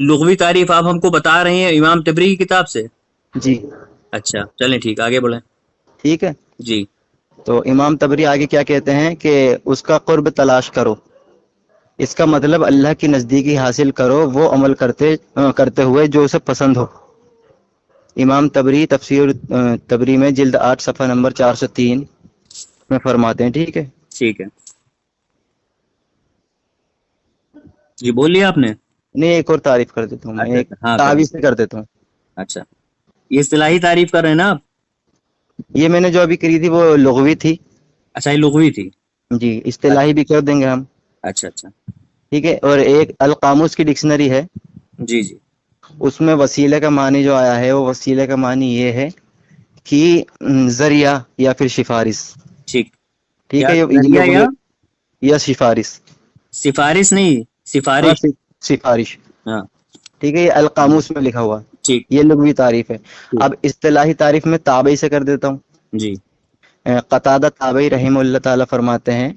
لغوی تعریف آپ ہم کو بتا رہے ہیں امام تبری کی کتاب سے؟ جی اچھا چلیں ٹھیک، آگے بڑھیں. ٹھیک ہے. جی تو امام تبری آگے کیا کہتے ہیں کہ اس کا قرب تلاش کرو، اس کا مطلب اللہ کی نزدیکی حاصل کرو وہ عمل کرتے ہوئے جو اسے پسند ہو. امام تبری تفسیر تبری میں جلد 8 صفحہ نمبر 403 میں فرماتے ہیں. ٹھیک ہے. ٹھیک ہے. جی بول لیا آپ نے؟ نہیں، ایک اور تعریف کر دیتا ہوں میں، اچھا ایک اچھا ہاں کر تعویذ دیں. سے کر دیتا ہوں. اچھا یہ اصطلاحی تعریف کر رہے ہیں نا آپ؟ یہ میں نے جو ابھی کری تھی وہ لغوی تھی. اچھا یہ لغوی تھی. جی اصطلاحی بھی کر دیں گے ہم. اچھا اچھا ٹھیک ہے. اور ایک القاموس کی ڈکشنری ہے، جی جی اس میں وسیلے کا معنی جو آیا ہے وہ وسیلے کا معنی یہ ہے کہ ذریعہ یا پھر سفارش. ٹھیک. ٹھیک کیا ہے. یہ ذریعہ یا یا سفارش. سفارش نہیں ہاں سفارش. سفارش. ہاں ٹھیک ہے. یہ القاموس میں لکھا ہوا، ٹھیک یہ لغوی تعریف ہے. ٹھیک. اب اصطلاحی تعریف میں تابعی سے کر دیتا ہوں. جی قتادہ تابعی رحمہ اللہ تعالی فرماتے ہیں،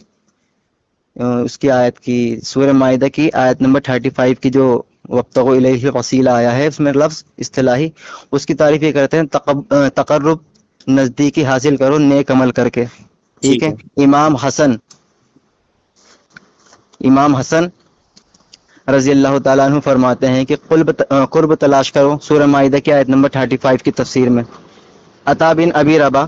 اس کی آیت کی سورہ مائدہ کی آیت نمبر 35 کی جو وابتغوا الیہ الوسیلہ آیا ہے، اس میں لفظ اصطلاحی اس کی تعریف یہ کرتے ہیں تقرب، نزدیکی حاصل کرو نیک عمل کر کے. ٹھیک ہے. امام حسن رضی اللہ تعالیٰ عنہ فرماتے ہیں کہ قرب تلاش کرو، سورہ مائدہ کی آیت نمبر 35 کی تفسیر میں. عطا بن ابی ربا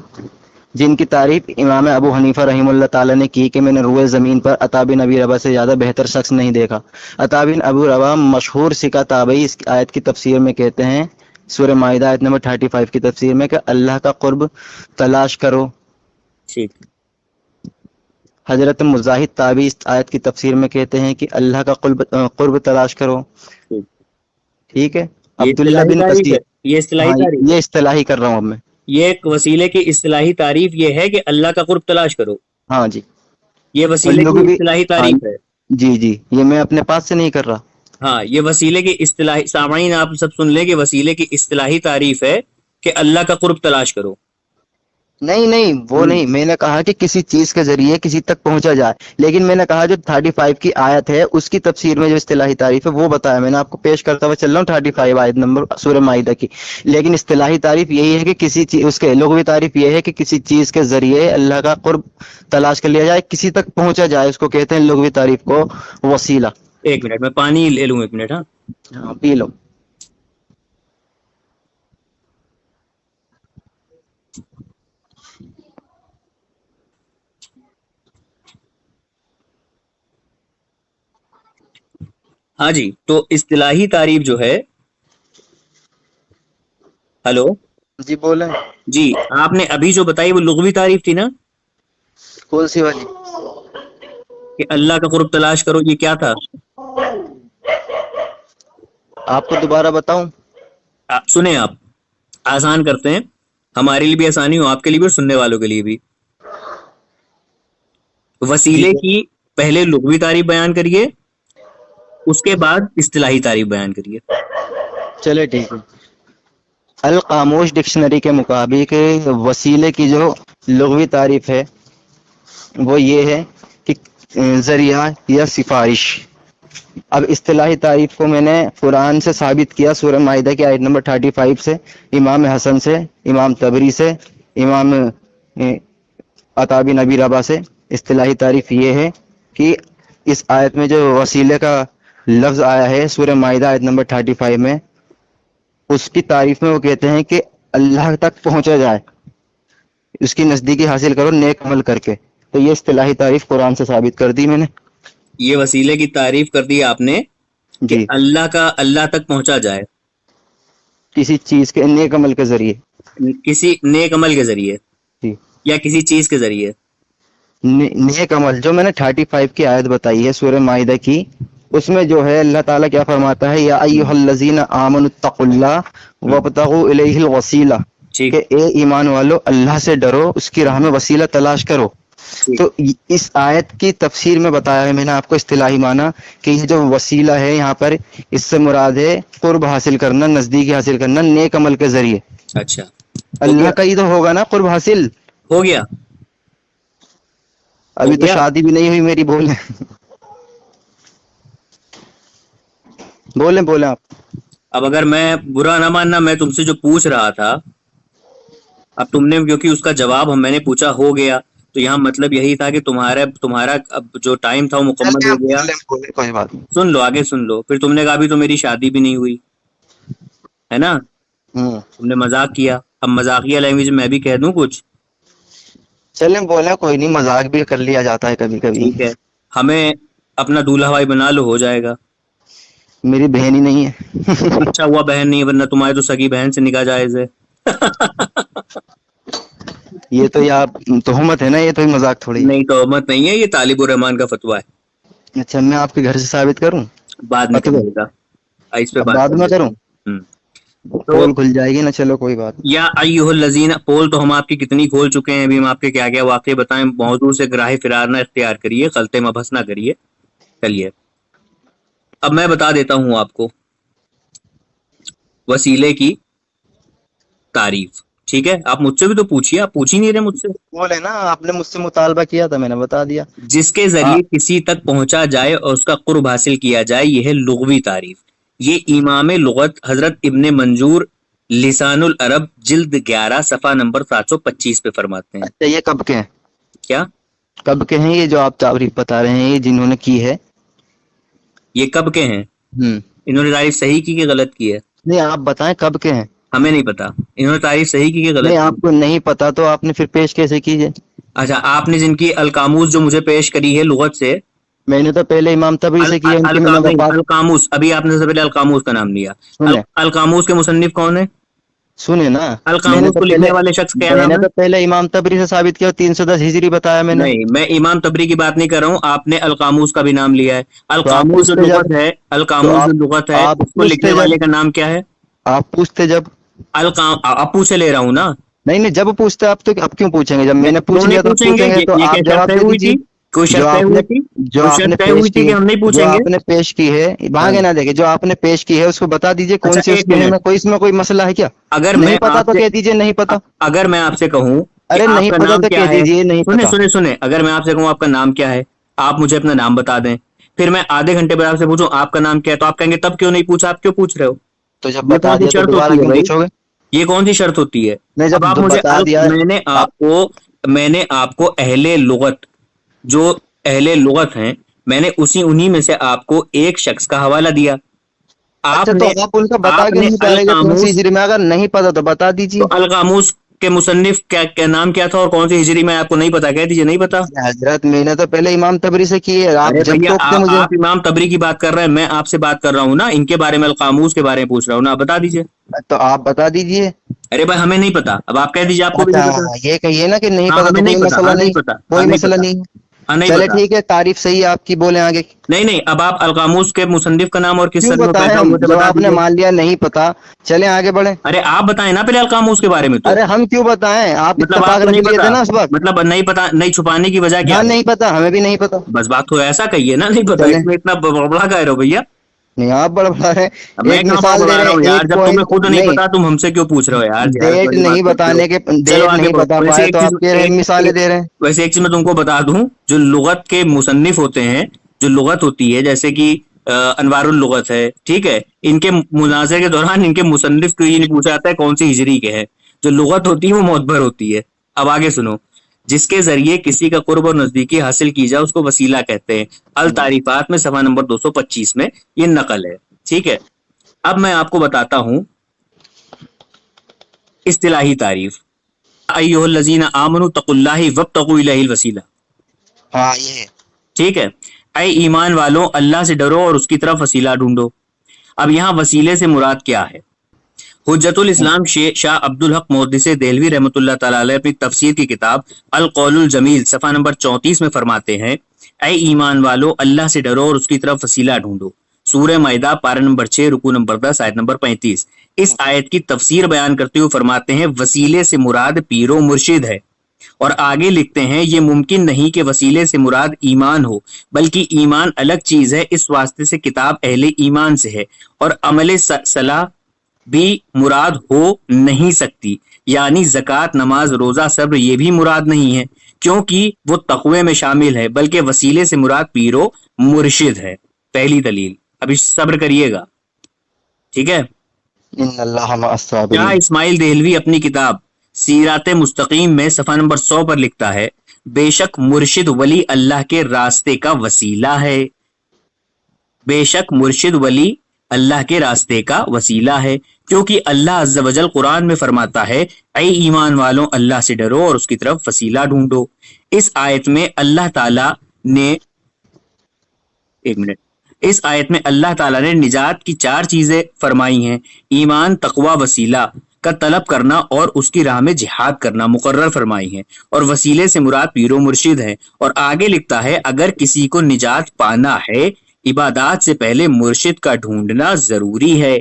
جن کی تعریف امام ابو حنیفہ رحمہ اللہ تعالیٰ نے کی کہ میں نے روئے زمین پر عطا بن ابی ربا سے زیادہ بہتر شخص نہیں دیکھا. عطا بن ابو ربا مشہور سکہ تابعی اس آیت کی تفسیر میں کہتے ہیں، سورہ مائدہ آیت نمبر 35 کی تفسیر میں، کہ اللہ کا قرب تلاش کرو. ٹھیک. حضرت مجاہد تابعی اس آیت کی تفسیر میں کہتے ہیں کہ اللہ کا قرب تلاش کرو. ٹھیک. ٹھیک ہے. یہ عبداللہ اصطلاحی بن تعریف کثیر. ہے، یہ اصطلاحی ہاں تعریف. یہ اصطلاحی کر رہا ہوں اب میں. یہ ایک وسیلے کی اصطلاحی تعریف یہ ہے کہ اللہ کا قرب تلاش کرو. ہاں جی. یہ اور وسیلے لوگ کی بھی اصطلاحی ہاں تعریف ہے. جی جی، یہ میں اپنے پاس سے نہیں کر رہا. ہاں یہ وسیلے کی اصطلاحی، سامعین آپ سب سن لیں کہ وسیلے کی اصطلاحی تعریف ہے کہ اللہ کا قرب تلاش کرو. نہیں وہ نہیں، میں نے کہا کہ کسی چیز کے ذریعے کسی تک پہنچا جائے، لیکن میں نے کہا جو 35 کی آیت ہے اس کی تفسیر میں جو اصطلاحی تعریف ہے وہ بتایا میں نے آپ کو، پیش کرتا ہوا چل رہا ہوں 35 آیت نمبر سورہ مائدہ کی. لیکن اصطلاحی تعریف یہی ہے کہ کسی چیز، اس کے لغوی تعریف یہ ہے کہ کسی چیز کے ذریعے اللہ کا قرب تلاش کر لیا جائے، کسی تک پہنچا جائے، اس کو کہتے ہیں لغوی تعریف کو وسیلہ. ایک منٹ میں پانی لے لوں، ایک منٹ. ہاں ہاں پی لو. ہاں جی. تو اصطلاحی تعریف جو ہے، ہلو جی بولیں. جی، آپ نے ابھی جو بتائی وہ لغوی تعریف تھی نا، کون سی والی؟ کہ اللہ کا قرب تلاش کرو، یہ کیا تھا؟ آپ کو دوبارہ بتاؤں؟ سنیں آپ، آسان کرتے ہیں، ہمارے لیے بھی آسانی ہو، آپ کے لیے بھی اور سننے والوں کے لیے بھی. وسیلے کی پہلے لغوی تعریف بیان کریے، اس کے بعد اصطلاحی تعریف بیان کریے. چلے ٹھیک ہے. القاموس ڈکشنری کے مطابق وسیلے کی جو لغوی تعریف ہے وہ یہ ہے کہ ذریعہ یا سفارش. اب اصطلاحی تعریف کو میں نے قرآن سے ثابت کیا، سورہ مائدہ کی آیت نمبر 35 سے، امام حسن سے، امام تبری سے، امام عطا بن ابی ربا سے. اصطلاحی تعریف یہ ہے کہ اس آیت میں جو وسیلے کا لفظ آیا ہے سورہ مائدہ آیت نمبر 35 میں، اس کی تعریف میں وہ کہتے ہیں کہ اللہ تک پہنچا جائے، اس کی نزدیکی حاصل کرو نیک عمل کر کے. تو یہ اصطلاحی تعریف قرآن سے ثابت کر دی میں نے. یہ وسیلے کی تعریف کر دی آپ نے کہ جی، اللہ تک پہنچا جائے کسی چیز کے نیک عمل کے ذریعے. کسی نیک عمل کے ذریعے جی، یا کسی چیز کے ذریعے. نیک عمل جو میں نے 35 کی آیت بتائی ہے سورہ مائدہ کی، اس میں جو ہے اللہ تعالیٰ کیا فرماتا ہے، یا ایھا الذین آمنوا اتقوا اللہ وابتغوا الیہ الوسیلہ، ٹھیک کہ اے ایمان والو اللہ سے ڈرو، اس کی راہ میں وسیلہ تلاش کرو. ٹھیک. تو اس آیت کی تفسیر میں بتایا ہے میں نے آپ کو اصطلاحی معنی کہ یہ جو وسیلہ ہے یہاں پر اس سے مراد ہے قرب حاصل کرنا، نزدیکی حاصل کرنا نیک عمل کے ذریعے. اچھا ہو اللہ گیا کا ہی تو ہوگا نا قرب حاصل. ہو گیا ابھی تو گیا. شادی بھی نہیں ہوئی میری. بولیں آپ. اب اگر میں برا نہ ماننا، میں تم سے جو پوچھ رہا تھا، اب تم نے کیونکہ اس کا جواب میں نے پوچھا ہو گیا، تو یہاں مطلب یہی تھا کہ تمہارا اب جو ٹائم تھا وہ مکمل ہو گیا. کوئی بات نہیں. سن لو، آگے سن لو. پھر تم نے کہا ابھی تو میری شادی بھی نہیں ہوئی ہے نا، تم نے مذاق کیا. اب مذاقیہ لینگویج میں بھی کہہ دوں کچھ؟ چلیں بولیں، کوئی نہیں، مذاق بھی کر لیا جاتا ہے کبھی کبھی. ٹھیک ہے، ہمیں اپنا دولہا بھائی بنا لو، ہو جائے گا. میری بہن ہی نہیں ہے. اچھا ہوا بہن نہیں ہے، ورنہ تمہارے تو سگی بہن سے نکاح جائز ہے. یہ تو یار تہمت ہے نا، یہ تو مذاق تھوڑی. نہیں تہمت نہیں ہے، یہ طالب الرحمان کا فتویٰ ہے. اچھا، میں آپ کے گھر سے ثابت کروں؟ بعد میں کرے گا، اس پہ بعد میں کروں؟ تو پول کھل جائے گی نا. چلو کوئی بات. یا ایھا الذین، پول تو ہم آپ کی کتنی کھول چکے ہیں، ابھی ہم آپ کے کیا کیا واقعے بتائیں. موضوع سے گراہ فرار نہ اختیار کریے، غلطے مبحث نہ کریے. چلیے اب میں بتا دیتا ہوں آپ کو وسیلے کی تعریف. ٹھیک ہے، آپ مجھ سے بھی تو پوچھیے، آپ پوچھ ہی نہیں رہے مجھ سے. بولے نا، آپ نے مجھ سے مطالبہ کیا تھا، میں نے بتا دیا. جس کے ذریعے کسی تک پہنچا جائے اور اس کا قرب حاصل کیا جائے، یہ ہے لغوی تعریف. یہ امام لغت حضرت ابن منظور لسان العرب جلد 11 صفحہ نمبر 725 پہ فرماتے ہیں. اچھا، یہ کب کے ہیں؟ کیا کب کے ہیں یہ جو آپ تعریف بتا رہے ہیں، یہ جنہوں نے کی ہے؟ یہ کب کے ہیں؟ انہوں نے تعریف صحیح کی کہ غلط کی ہے؟ نہیں، آپ بتائیں کب کے ہیں. ہمیں نہیں پتا انہوں نے تعریف صحیح کی کہ غلط نہیں، کی. آپ کو نہیں پتا تو آپ نے پھر پیش کیسے کیجیے؟ اچھا، آپ نے جن کی القاموس جو مجھے پیش کری ہے لغت سے، میں نے تو پہلے امام تبری سے کی ہے. القاموس، ابھی آپ نے سب سے پہلے القاموس کا نام لیا. القاموس کے مصنف کون ہے؟ سنیں نا، القاموس کو لکھنے والے شخص کیا میں نام نے ہے؟ تو پہلے امام تبری سے ثابت کیا، 310 ہجری بتایا میں نے. نہیں، میں امام تبری کی بات نہیں کر رہا ہوں، آپ نے القاموس کا بھی نام لیا ہے. آپ القاموس جو پوچھتے لغت ہے، القاموس جو لغت ہے، آپ اس کو پوچھتے لکھنے والے کا نام کیا ہے؟ آپ پوچھتے جب ابو سے لے رہا ہوں نا. نہیں، جب پوچھتے آپ تو اب کیوں پوچھیں گے؟ جب میں نے پوچھ لیا تو پوچھیں گے. تو یہ آپ کیا جواب شرط دے ہوئی دیجیے. تھی؟ کوئی شرط ہوئی تھی؟ جو آپ نے پیش کی کہ ہم نہیں جو پوچھیں گے. آپ نے پیش کی ہے، بھاگے نہ دیکھے، جو آپ نے پیش کی ہے اس کو بتا دیجیے کون اچھا، سی. ایک منٹ. اس میں کوئی مسئلہ ہے کیا؟ اگر نہیں میں پتا آپ تو سے کہہ دیجیے نہیں پتا. اگر میں آپ سے کہوں کہ ارے آپ نہیں کا پتا نام تو کیا کہہ ہے، دیجیے نہیں پتا. سنیں، اگر میں آپ سے کہوں آپ کا نام کیا ہے، آپ مجھے اپنا نام بتا دیں، پھر میں آدھے گھنٹے بعد آپ سے پوچھوں آپ کا نام کیا ہے، تو آپ کہیں گے تب کیوں نہیں پوچھا، آپ کیوں پوچھ رہے ہو؟ تو جب یہ بتا کون سی دیا تو شرط دوبارہ ہوتی ہے کیوں بھائی؟ پوچھو گے؟ یہ کون سی شرط ہوتی ہے؟ نہیں، اب آپ جب مجھے بتا دیا. میں نے آپ کو اہل لغت، جو اہل لغت ہیں، میں نے انہی میں سے آپ کو ایک شخص کا حوالہ دیا. اچھا، تو آپ ان کا بتا کیوں نہیں پا رہے گا کون سی ہجری میں؟ اگر نہیں پتا تو بتا دیجیے. تو القاموس کے مصنف کیا نام کیا تھا اور کون سی ہجری میں؟ آپ کو نہیں پتا، کہہ دیجیے نہیں پتا. حضرت میں نے تو پہلے امام تبری سے کی ہے. آپ ارے جب بھیا، ٹوکتے مجھے. آپ امام تبری کی بات کر رہے ہیں، میں آپ سے بات کر رہا ہوں نا، ان کے بارے میں، القاموس کے بارے میں پوچھ رہا ہوں نا. آپ بتا دیجیے. تو آپ بتا دیجیے. ارے بھائی، ہمیں نہیں پتا. اب آپ کہہ دیجیے آپ کو بھی نہیں پتا. اچھا، یہ کہیے نا کہ نہیں ہاں، پتا تو ہمیں کوئی نہیں پتا. مسئلہ ہاں، نہیں نہیں. پتا. کوئی مسئلہ نہیں. ہاں، نہیں چلے پتا. ٹھیک ہے، تعریف صحیح ہے آپ کی، بولیں آگے. نہیں، اب آپ القاموس کے مصنف کا نام اور کس کیوں سن میں بتائیں پیدا ہم، ہوئے تھے جب بتا آپ نے دیجیے. مان لیا نہیں پتا. چلیں آگے بڑھیں. ارے آپ بتائیں نا پہلے القاموس کے بارے میں. تو ارے ہم کیوں بتائیں؟ آپ مطلب آپ اتفاق کو رکھ نہیں لیے تھے پتا، نا اس وقت. مطلب نہیں پتا، نہیں چھپانے کی وجہ کیا ہاں، ہے؟ نہیں پتا، ہمیں بھی نہیں پتا. بس بات تو ایسا کہیے نا، نہیں پتا. چلیں. اس میں اتنا بڑا کہہ رہے ہو بھیا. نہیں، آپ بڑا بڑا رہے. اب میں ایک کہاں مثال دے بڑا رہے رہا ہیں، ہوں یار؟ ایک جب تمہیں پوائنٹ خود نہیں نہیں. پتا، تم ہم سے کیوں پوچھ رہے ہو یار؟ جہالت ڈیٹ والی نہیں بات کرتے ہو. بتانے کے، چلو ڈیٹ آگے نہیں بڑھو. بتا ویسے پائے ایک تو چیز، آپ کہہ رہے ہیں مثالیں دے رہے ہیں. ویسے ایک چیز میں تم کو بتا دوں، جو لغت کے مصنف ہوتے ہیں، جو لغت ہوتی ہے، جیسے کہ انوار اللغت ہے، ٹھیک ہے، ان کے مناظرے کے دوران ان کے مصنف کو یہ نہیں پوچھا جاتا ہے کون سی ہجری کے ہیں. جو لغت ہوتی ہے وہ معتبر ہوتی ہے. اب آگے سنو. جس کے ذریعے کسی کا قرب اور نزدیکی حاصل کی جائے اس کو وسیلہ کہتے ہیں. التعریفات میں صفحہ نمبر 225 میں یہ نقل ہے. ٹھیک ہے، اب میں آپ کو بتاتا ہوں اصطلاحی تعریف. ایھا الذین آمنوا اتقوا اللہ وابتغوا الیہ الوسیلہ. ہاں، یہ ہے. ٹھیک ہے، اے ایمان والو، اللہ سے ڈرو اور اس کی طرف وسیلہ ڈھونڈو. اب یہاں وسیلے سے مراد کیا ہے؟ حجت الاسلام شاہ عبد الحق محدث دہلوی رحمۃ اللہ تعالی علیہ اپنی تفسیر کی کتاب القول الجمیل صفحہ نمبر 34 میں فرماتے ہیں، اے ایمان والو، اللہ سے ڈرو اور اس کی طرف وسیلہ ڈھونڈو. سورہ مائدہ پارہ نمبر 6 رکوع نمبر 10 آیت نمبر 35. اس آیت کی تفسیر بیان کرتے ہوئے فرماتے ہیں وسیلے سے مراد پیر و مرشد ہے. اور آگے لکھتے ہیں یہ ممکن نہیں کہ وسیلے سے مراد ایمان ہو، بلکہ ایمان الگ چیز ہے، اس واسطے سے کتاب اہل ایمان سے ہے، اور عمل صلاح بھی مراد ہو نہیں سکتی. یعنی زکوٰۃ، نماز، روزہ، صبر یہ بھی مراد نہیں ہے، کیونکہ وہ تقوی میں شامل ہے، بلکہ وسیلے سے مراد پیر و مرشد ہے. پہلی دلیل. ابھی صبر کریے گا، ٹھیک ہے. ان اللہ مع شاہ الصابرین۔ اسماعیل دہلوی اپنی کتاب سیرات مستقیم میں صفحہ نمبر 100 پر لکھتا ہے، بے شک مرشد ولی اللہ کے راستے کا وسیلہ ہے، بے شک مرشد ولی اللہ کے راستے کا وسیلہ ہے، کیونکہ اللہ عز و جل قرآن میں فرماتا ہے، اے ایمان والوں اللہ سے ڈرو اور اس کی طرف وسیلہ ڈھونڈو۔ اس آیت میں اللہ تعالیٰ نے اس آیت میں اللہ تعالیٰ نے نجات کی 4 چیزیں فرمائی ہیں، ایمان، تقوی، وسیلہ کا طلب کرنا اور اس کی راہ میں جہاد کرنا مقرر فرمائی ہیں، اور وسیلے سے مراد پیر و مرشد ہیں۔ اور آگے لکھتا ہے، اگر کسی کو نجات پانا ہے عبادات سے پہلے مرشد کا ڈھونڈنا ضروری ہے،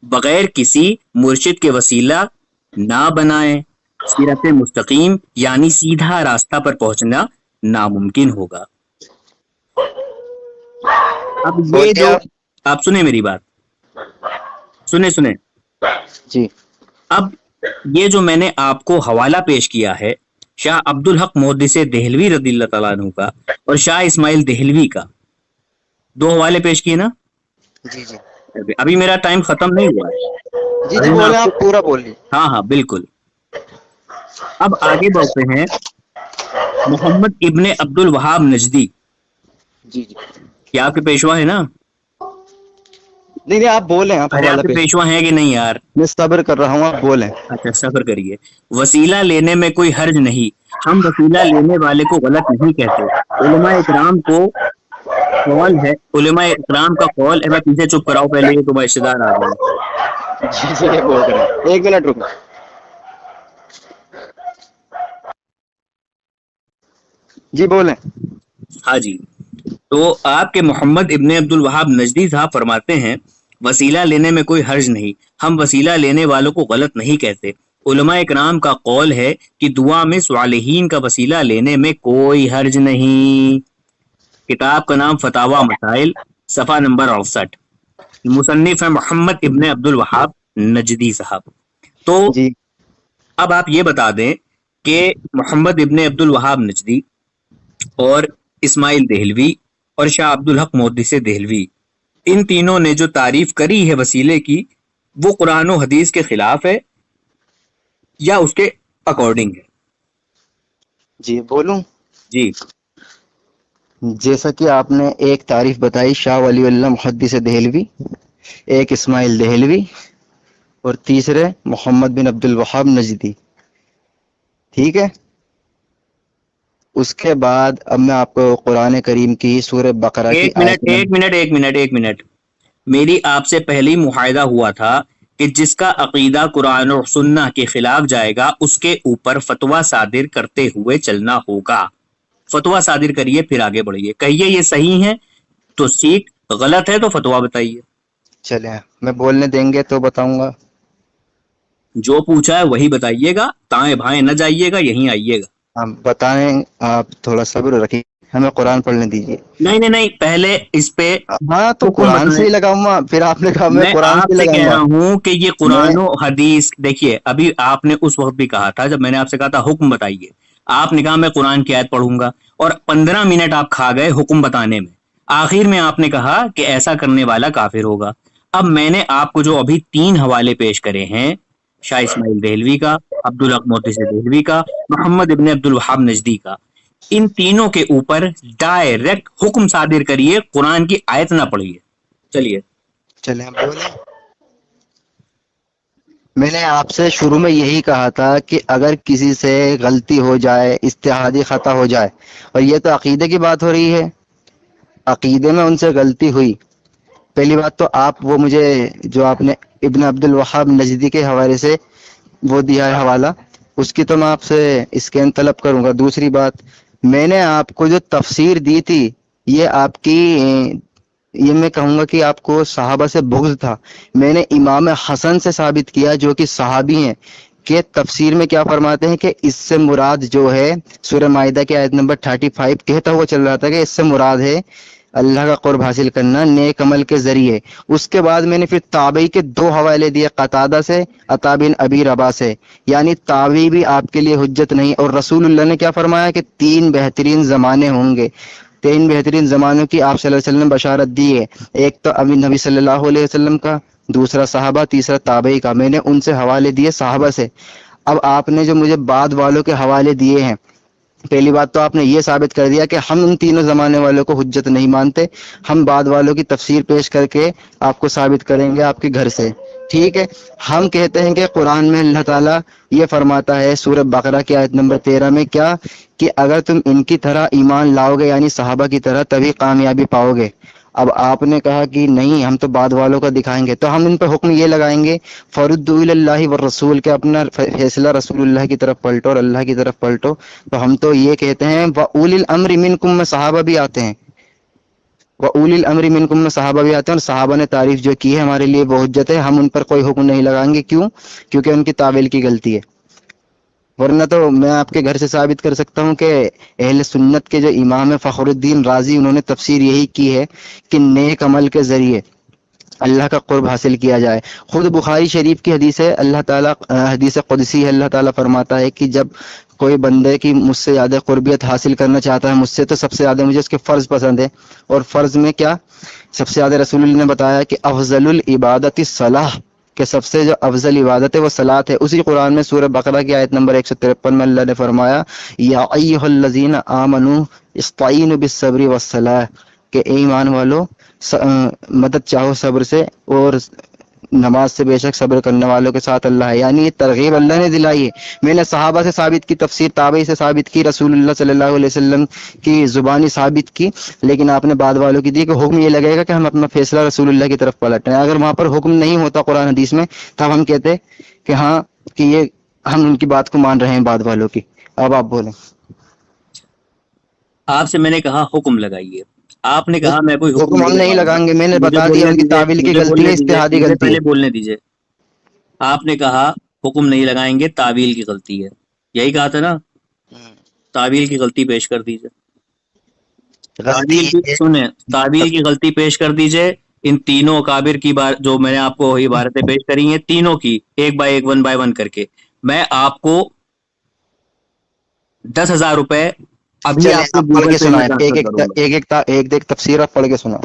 بغیر کسی مرشد کے وسیلہ نہ بنائیں، سیرت مستقیم یعنی سیدھا راستہ پر پہنچنا ناممکن ہوگا۔ اب یہ جو آپ سنیں میری بات، سنیں جی اب یہ جو میں نے آپ کو حوالہ پیش کیا ہے شاہ عبدالحق محدث دہلوی رضی اللہ تعالیٰ عنہ کا اور شاہ اسماعیل دہلوی کا، 2 حوالے پیش کیے نا؟ جی جی ابھی میرا ٹائم ختم نہیں ہوا ہے۔ جی جی بولیں، آپ پورا بولیے۔ ہاں بالکل۔ اب آگے بڑھتے ہیں، محمد ابن عبد الوہاب نجدی، جی جی کیا آپ کے پیشوا ہے نا؟ نہیں آپ بولیں، آپ ارے آپ حوالہ کے پیش، پیشوا ہیں کہ نہیں یار؟ میں صبر کر رہا ہوں، آپ بولیں۔ اچھا صبر کریے۔ وسیلہ لینے میں کوئی حرج نہیں، ہم وسیلہ لینے والے کو غلط نہیں کہتے۔ علماء اکرام کو قول ہے، علماء اکرام کا قول ہے، میں پیچھے چپ کراؤ پہلے، یہ تمہارے رشتے دار آ رہے ہیں۔ جی جی یہ بول رہے ہیں، 1 منٹ رکو۔ جی بولیں۔ ہاں جی، تو آپ کے محمد ابن عبد الوہاب نجدی صاحب فرماتے ہیں، وسیلہ لینے میں کوئی حرج نہیں، ہم وسیلہ لینے والوں کو غلط نہیں کہتے۔ علماء اکرام کا قول ہے کہ دعا میں صالحین کا وسیلہ لینے میں کوئی حرج نہیں۔ کتاب کا نام فتاوی مسائل، صفحہ نمبر 68، مصنف ہے محمد ابن عبد الوہاب نجدی صاحب۔ تو جی اب آپ یہ بتا دیں کہ محمد ابن عبد الوہاب نجدی اور اسماعیل دہلوی اور شاہ عبدالحق محدث دہلوی، ان تینوں نے جو تعریف کری ہے وسیلے کی، وہ قرآن و حدیث کے خلاف ہے یا اس کے اکارڈنگ ہے؟ جی بولوں۔ جی جیسا کہ آپ نے ایک تعریف بتائی شاہ ولی اللہ محدث دہلوی، ایک اسماعیل دہلوی، اور تیسرے محمد بن عبد الوہاب نجدی، ٹھیک ہے؟ اس کے بعد اب میں آپ کو قرآن کریم کی سورہ بقرہ کی ایک منٹ، میری آپ سے پہلے معاہدہ ہوا تھا کہ جس کا عقیدہ قرآن اور سنہ کے خلاف جائے گا اس کے اوپر فتویٰ صادر کرتے ہوئے چلنا ہوگا۔ فتویٰ صادر کریے، پھر آگے بڑھیے، کہیے یہ صحیح ہے تو ٹھیک، غلط ہے تو فتویٰ بتائیے۔ چلیں میں بولنے دیں گے تو بتاؤں گا۔ جو پوچھا ہے وہی بتائیے گا، تائیں بھائیں نہ جائیے گا، یہیں آئیے گا۔ ہم بتائیں، آپ تھوڑا صبر رکھیے، ہمیں قرآن پڑھنے دیجیے۔ نہیں، پہلے اس پہ ہاں تو حکم قرآن سے بتائیں۔ ہی لگاؤں گا، پھر آپ نے کہا میں میں قرآن آپ سے سے کہہ لگاؤں رہا گا۔ ہوں کہ یہ قرآن و حدیث، دیکھیے ابھی آپ نے اس وقت بھی کہا تھا جب میں نے آپ سے کہا تھا حکم بتائیے، آپ نے کہا میں قرآن کی آیت پڑھوں گا، اور 15 منٹ آپ کھا گئے حکم بتانے میں، آخر میں آپ نے کہا کہ ایسا کرنے والا کافر ہوگا۔ اب میں نے آپ کو جو ابھی 3 حوالے پیش کرے ہیں، شاہ اسماعیل دہلوی کا، عبدالحق محدث دہلوی کا، محمد ابن عبد الوہاب نجدی کا، ان تینوں کے اوپر ڈائریکٹ حکم صادر کریے، قرآن کی آیت نہ پڑھیے۔ چلیے چلیں بولیں۔ میں نے آپ سے شروع میں یہی کہا تھا کہ اگر کسی سے غلطی ہو جائے، اجتہادی خطا ہو جائے، اور یہ تو عقیدے کی بات ہو رہی ہے، عقیدے میں ان سے غلطی ہوئی، پہلی بات تو آپ وہ مجھے جو آپ نے ابن عبد الوہاب نجدی کے حوالے سے وہ دیا ہے حوالہ، اس کی تو میں آپ سے اسکین طلب کروں گا۔ دوسری بات، میں نے آپ کو جو تفسیر دی تھی، یہ آپ کی، یہ میں کہوں گا کہ آپ کو صحابہ سے بغض تھا۔ میں نے امام حسن سے ثابت کیا جو کہ صحابی ہیں، کہ تفسیر میں کیا فرماتے ہیں کہ اس سے مراد جو ہے، سورہ مائدہ کی آیت نمبر 35 کہتا ہوا چل رہا تھا کہ اس سے مراد ہے اللہ کا قرب حاصل کرنا نیک عمل کے ذریعے۔ اس کے بعد میں نے پھر تابعی کے 2 حوالے دیے، قتادہ سے، عطا بن ابی رباح سے، یعنی تابعی بھی آپ کے لیے حجت نہیں۔ اور رسول اللہ نے کیا فرمایا کہ 3 بہترین زمانے ہوں گے، 3 بہترین زمانوں کی آپ صلی اللہ علیہ وسلم بشارت دی ہے۔ ایک تو ابھی نبی صلی اللہ علیہ وسلم کا، دوسرا صحابہ، تیسرا تابعی کا. میں نے ان سے حوالے دیے صحابہ سے. اب آپ نے جو مجھے بعد والوں کے حوالے دیے ہیں، پہلی بات تو آپ نے یہ ثابت کر دیا کہ ہم ان تینوں زمانے والوں کو حجت نہیں مانتے، ہم بعد والوں کی تفسیر پیش کر کے آپ کو ثابت کریں گے آپ کے گھر سے. ٹھیک ہے. ہم کہتے ہیں کہ قرآن میں اللہ تعالیٰ یہ فرماتا ہے سورہ بقرہ کی آیت نمبر 13 میں کیا، کہ اگر تم ان کی طرح ایمان لاؤ گے، یعنی صحابہ کی طرح، تبھی کامیابی پاؤ گے. اب آپ نے کہا کہ نہیں، ہم تو بعد والوں کا دکھائیں گے، تو ہم ان پہ حکم یہ لگائیں گے فردوا الی اللہ والرسول، کے اپنا فیصلہ رسول اللہ کی طرف پلٹو اور اللہ کی طرف پلٹو. تو ہم تو یہ کہتے ہیں وَأُولِي الْأَمْرِ مِنْكُمْ میں صحابہ بھی آتے ہیں، وَأُولِي الْأَمْرِ مِنْكُمْ میں صحابہ بھی آتے ہیں، اور صحابہ نے تعریف جو کی ہے ہمارے لیے وہ حجت ہے. ہم ان پر کوئی حکم نہیں لگائیں گے. کیوں؟ کیونکہ ان کی تعویل کی غلطی ہے. ورنہ تو میں آپ کے گھر سے ثابت کر سکتا ہوں کہ اہل سنت کے جو امام ہے فخر الدین رازی، انہوں نے تفسیر یہی کی ہے کہ نیک عمل کے ذریعے اللہ کا قرب حاصل کیا جائے. خود بخاری شریف کی حدیث ہے، اللہ تعالیٰ حدیث قدسی ہے، اللہ تعالیٰ فرماتا ہے کہ جب کوئی بندے کی مجھ سے زیادہ قربیت حاصل کرنا چاہتا ہے مجھ سے، تو سب سے زیادہ مجھے اس کے فرض پسند ہے. اور فرض میں کیا سب سے زیادہ رسول اللہ نے بتایا کہ افضل العبادت الصلاۃ، کہ سب سے جو افضل عبادت ہے وہ صلاۃ ہے. اسی قرآن میں سورہ بقرہ کی آیت نمبر 153 میں اللہ نے فرمایا یا ایھا الذین آمنوا استعینوا بالصبر والصلاۃ، کہ اے ایمان والو مدد چاہو صبر سے اور نماز سے، بے شک صبر کرنے والوں کے ساتھ اللہ ہے. یعنی یہ ترغیب اللہ نے دلائی ہے. میں نے صحابہ سے ثابت کی تفسیر، تابعی سے ثابت کی، رسول اللہ صلی اللہ علیہ وسلم کی زبانی ثابت کی، لیکن آپ نے بعد والوں کی دی کہ حکم یہ لگے گا کہ ہم اپنا فیصلہ رسول اللہ کی طرف پلٹیں. اگر وہاں پر حکم نہیں ہوتا قرآن حدیث میں، تب ہم کہتے کہ ہاں کہ یہ ہم ان کی بات کو مان رہے ہیں بعد والوں کی. اب آپ بولیں. آپ سے میں نے کہا حکم لگائیے، آپ نے کہا میں کوئی حکم ہم نہیں لگائیں گے. میں نے بتا دیا ان کی تعویل کی غلطی ہے، اجتہادی غلطی ہے. پہلے بولنے دیجیے. آپ نے کہا حکم نہیں لگائیں گے، تعویل کی غلطی ہے، یہی کہا تھا نا؟ تعویل کی غلطی پیش کر دیجیے. سنیں، تعویل کی غلطی پیش کر دیجیے. ان تینوں اکابر کی جو میں نے آپ کو عبارتیں پیش کری ہیں، تینوں کی ایک بائی ایک، ون بائی ون کر کے میں آپ کو 10,000 روپے ابھی آپ کو پڑھ کے سنائیں. ایک تفسیر آپ پڑھ کے سنا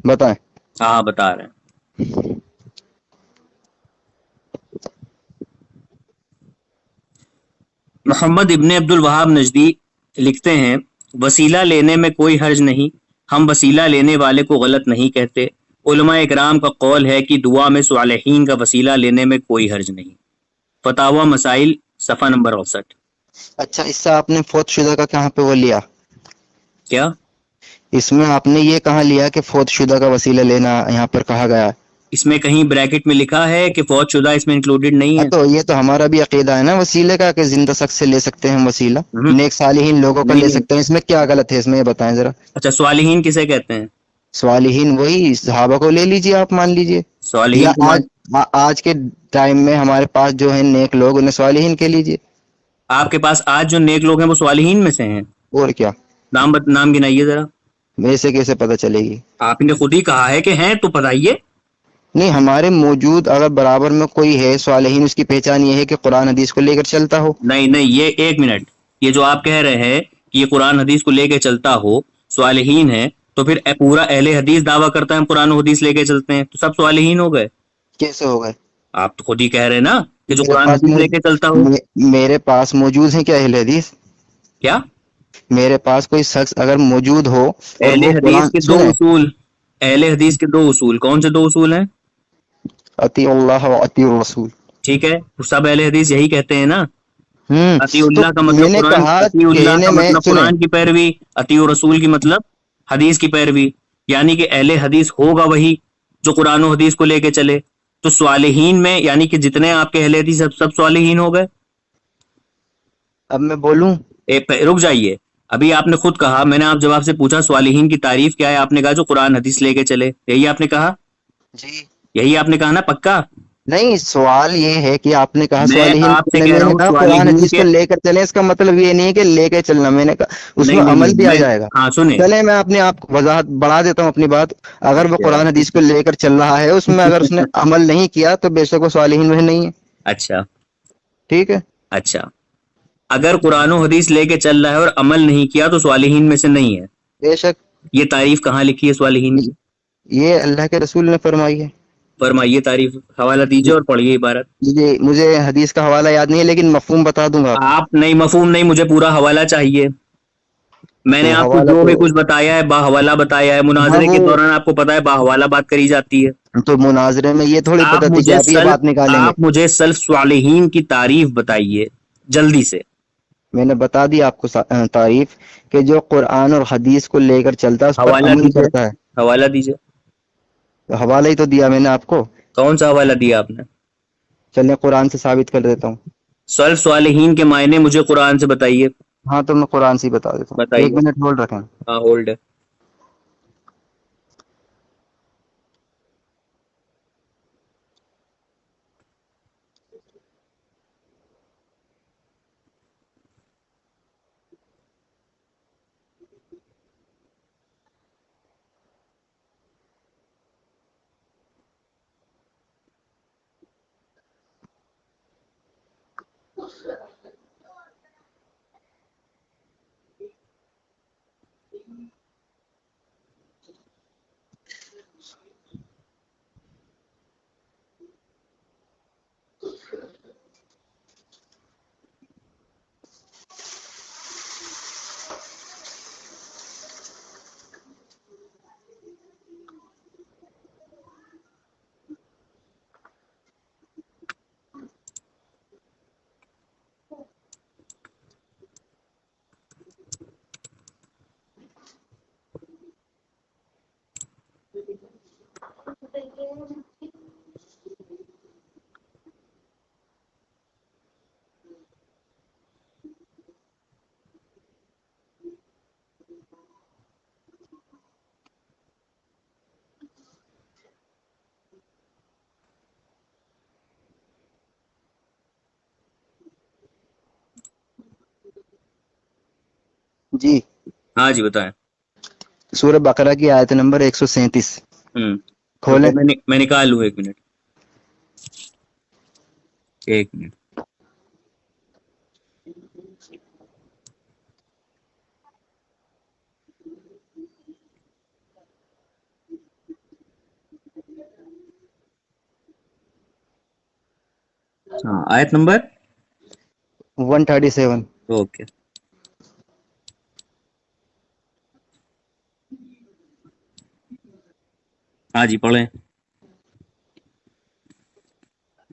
بتائیں. ہاں بتا رہے ہیں. محمد ابن عبد الوہاب نجدی لکھتے ہیں وسیلہ لینے میں کوئی حرج نہیں، ہم وسیلہ لینے والے کو غلط نہیں کہتے. علماء اکرام کا قول ہے کہ دعا میں صالحین کا وسیلہ لینے میں کوئی حرج نہیں. فتاوی مسائل صفحہ نمبر 68. اچھا، اس سے آپ نے فوت شدہ کا کہاں پہ وہ لیا؟ کیا اس میں آپ نے یہ کہاں لیا کہ فوت شدہ کا وسیلہ لینا یہاں پر کہا گیا؟ اس میں کہیں بریکٹ میں لکھا ہے کہ فوت شدہ اس میں انکلوڈڈ نہیں ہے؟ تو یہ تو ہمارا بھی عقیدہ ہے نا وسیلے کا، کہ زندہ شخص سے لے سکتے ہیں وسیلہ، نیک صالحین لوگوں کا لے سکتے ہیں. اس میں کیا غلط ہے؟ اس میں یہ بتائیں ذرا. اچھا، صالحین کسے کہتے ہیں؟ صالحین وہی صحابہ کو لے لیجئے، آپ مان لیجئے. صالحین آج کے ٹائم میں ہمارے پاس جو ہیں نیک لوگ، انہیں صالحین کے لیجئے. آپ کے پاس آج جو نیک لوگ ہیں وہ صالحین میں سے ہیں؟ اور کیا؟ نام گنائیے ذرا. ویسے کیسے پتہ چلے گی؟ آپ نے خود ہی کہا ہے کہ ہیں تو بتائیے. نہیں، ہمارے موجود اگر برابر میں کوئی ہے صالحین، اس کی پہچان یہ ہے کہ قرآن حدیث کو لے کر چلتا ہو. نہیں، یہ ایک منٹ، یہ جو آپ کہہ رہے ہیں کہ یہ قرآن حدیث کو لے کے چلتا ہو، صالحین ہے، تو پھر پورا اہل حدیث دعویٰ کرتا ہے ہم قرآن و حدیث لے کے چلتے ہیں، تو سب صالحین ہو گئے؟ کیسے ہو گئے؟ آپ تو خود ہی کہہ رہے ہیں نا کہ جو قرآن حدیث لے کے چلتا ہو. میرے پاس موجود ہیں کیا اہل حدیث؟ کیا میرے پاس کوئی شخص اگر موجود ہو، اہل حدیث کے دو اصول، اہل حدیث کے دو اصول کون سے دو اصول ہیں؟ اطیع اللہ و اطیع الرسول. ٹھیک ہے، سب اہل حدیث یہی کہتے ہیں نا. اطیع اللہ کا مطلب قرآن کی پیروی، اطیع رسول کی مطلب حدیث کی پیروی. یعنی کہ اہل حدیث ہوگا وہی جو قرآن و حدیث کو لے کے چلے. تو صالحین میں یعنی کہ جتنے آپ کے اہل حدیث سب صالحین ہو گئے. اب میں بولوں؟ رک جائیے، ابھی آپ نے خود کہا، میں نے آپ جواب سے پوچھا صالحین کی تعریف کیا ہے، آپ نے کہا جو قرآن حدیث لے کے چلے. یہی آپ نے کہا؟ جی یہی آپ نے کہا نا؟ پکا؟ نہیں، سوال یہ ہے کہ آپ نے کہا صالحین قرآن حدیث کو لے کر چلیں، اس کا مطلب یہ نہیں ہے کہ لے کے چلنا. میں نے کہا اس میں عمل بھی آ جائے گا. ہاں سنیں، چلیں میں اپنے آپ کو وضاحت بڑھا دیتا ہوں اپنی بات. اگر وہ قرآن حدیث کو لے کر چل رہا ہے، اس میں اگر اس نے عمل نہیں کیا تو بے شک وہ صالحین میں نہیں ہے. اچھا ٹھیک ہے. اچھا، اگر قرآن و حدیث لے کے چل رہا ہے اور عمل نہیں کیا تو صالحین میں سے نہیں ہے. بے شک. یہ تعریف کہاں لکھی ہے صالحین کی؟ یہ اللہ کے رسول نے فرمائی ہے. فرمائیے تعریف، حوالہ دیجیے اور پڑھیے عبارت. مجھے حدیث کا حوالہ یاد نہیں ہے لیکن مفہوم بتا دوں گا آپ. آپ نہیں، مفہوم نہیں، مجھے پورا حوالہ چاہیے. میں نے تو آپ کو حوالہ جو بھی تو کچھ بتایا ہے با حوالہ بتایا ہے. مناظرے کے دوران آپ کو پتا ہے با حوالہ بات کری جاتی ہے. تو مناظرے میں یہ تھوڑی پتہ تھی کہ آپ یہ بات نکالیں گے. آپ مجھے سلف صالحین کی تعریف بتائیے جلدی سے. میں نے بتا دی آپ کو تعریف کہ جو قرآن اور حدیث کو لے کر چلتا ہے اس پر حوالہ عمل دیجیے، کرتا ہے. حوالہ دیجیے. تو حوالہ ہی تو دیا میں نے آپ کو. کون سا حوالہ دیا آپ نے؟ چلیں قرآن سے ثابت کر دیتا ہوں. سلف صالحین کے معنی مجھے قرآن سے بتائیے. ہاں تو میں قرآن سے ہی بتا دیتا ہوں. بتائیے. 1 منٹ ہولڈ رکھیں. ہاں ہولڈ ہے. جی ہاں جی بتائیں. سورہ بقرہ کی آیت نمبر 137 کھولیں. میں نکال لوں. 1 منٹ. 1 منٹ. ہاں آیت نمبر 137. اوکے. ہاں جی پڑھیں.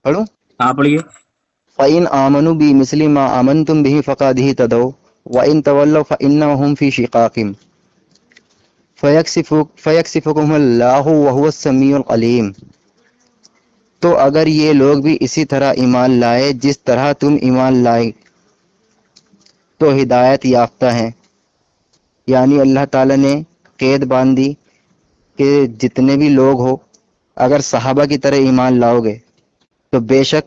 پڑھوں؟ ہاں پڑھیے. فَإِنْ آمَنُوا بِمِثْلِ مَا آمَنْتُمْ بِهِ فَقَدِ اهْتَدَوْا وَإِنْ تَوَلَّوْا فَإِنَّمَا هُمْ فِي شِقَاقٍ فَيَكْسِفُكُمُ اللَّهُ وَهُوَ السَّمِيعُ الْعَلِيمُ. تو اگر یہ لوگ بھی اسی طرح ایمان لائے جس طرح تم ایمان لائے تو ہدایت یافتہ ہیں. یعنی اللہ تعالیٰ نے قید باندھ دی کہ جتنے بھی لوگ ہو اگر صحابہ کی طرح ایمان لاؤ گے تو بے شک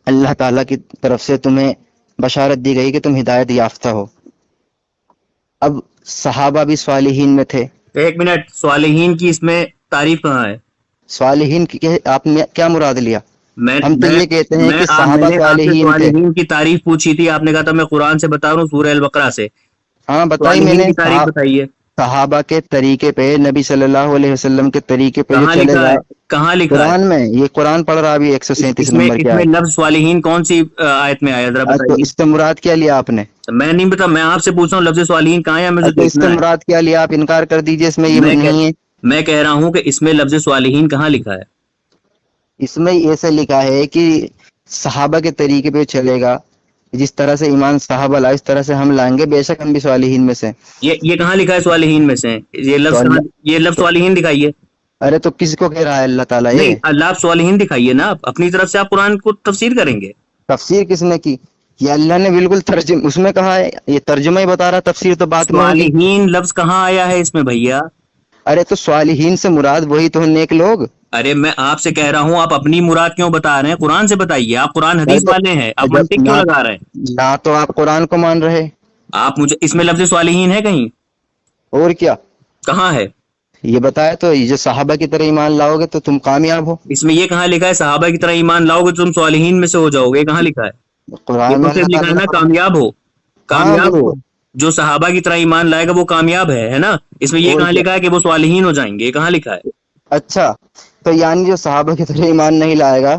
اللہ تعالیٰ کی طرف سے تمہیں بشارت دی گئی کہ تم ہدایت یافتہ ہو. اب صحابہ بھی صالحین میں تھے. 1 منٹ. صالحین کی اس میں تعریف کہاں ہے؟ صالحین کی آپ نے کیا مراد لیا؟ ہم تو یہ کہتے ہیں کہ میں صحابہ نے آپ سے صالحین تھے. صالحین کی تعریف پوچھی تھی، آپ نے کہا تھا میں قرآن سے بتا رہا ہوں، سورہ البقرہ سے. ہاں بتائی میں صالحین نے. کی تعریف بتائیے. صحابہ کے طریقے پہ، نبی صلی اللہ علیہ وسلم کے طریقے پہ جو کہاں چلے لکھا گا. ہے؟ کہاں لکھا ہے؟ قرآن میں. یہ قرآن پڑھ رہا ابھی 137 نمبر اس کیا میں ہے. لفظ صالحین کون سی آیت میں آیا ذرا تو بتائیے. اس سے مراد کیا لیا آپ نے؟ میں نہیں بتا، میں آپ سے پوچھ رہا ہوں لفظ صالحین کہاں ہے، مجھے تو اس سے دیکھنا ہے. مراد کیا لیا؟ آپ انکار کر دیجئے، اس میں یہ نہیں ہے. میں کہہ رہا ہوں کہ اس میں لفظ صالحین کہاں لکھا ہے؟ اس میں ایسے لکھا ہے کہ صحابہ کے طریقے پہ چلے گا، جس طرح سے ایمان صحابہ لائے اس طرح سے ہم لائیں گے، بے شک ہم بھی صالحین میں سے. یہ کہاں لکھا ہے صالحین میں سے؟ یہ لفظ صالحین دکھائیے. ارے تو کس کو کہہ رہا ہے اللہ تعالیٰ؟ نہیں، یہ اللہ آپ صالحین دکھائیے نا. آپ اپنی طرف سے آپ قرآن کو تفسیر کریں گے. تفسیر کس نے کی؟ یہ اللہ نے بالکل اس میں کہا ہے، یہ ترجمہ ہی بتا رہا، تفسیر تو بات میں ہوگی. صالحین لفظ کہاں آیا ہے اس میں بھیا؟ ارے تو صالحین سے مراد وہی تو نیک لوگ. ارے میں آپ سے کہہ رہا ہوں، آپ اپنی مراد کیوں بتا رہے ہیں؟ قرآن سے بتائیے. آپ قرآن حدیث والے ہیں، آپ جب منطق کیوں لگا رہے ہیں؟ نہ تو آپ قرآن کو مان رہے. آپ مجھے اس میں لفظ صالحین ہے کہیں؟ اور کیا کہاں ہے؟ یہ بتایا تو، یہ جو صحابہ کی طرح ایمان لاؤ گے تو تم کامیاب ہو. اس میں یہ کہاں لکھا ہے صحابہ کی طرح ایمان لاؤ گے تو تم صالحین میں سے ہو جاؤ گے؟ کہاں لکھا ہے؟ یہ قرآن تو میں صرف اللہ لکھا ہے تعالیٰ نا نے کامیاب ہو. ہاں کامیاب بس ہو. جو صحابہ کی طرح ایمان لائے گا وہ کامیاب ہے نا؟ اس میں یہ اور کہاں کیا؟ لکھا ہے کہ وہ صالحین ہو جائیں گے؟ یہ کہاں لکھا ہے؟ اچھا، تو یعنی جو صحابہ کی طرح ایمان نہیں لائے گا،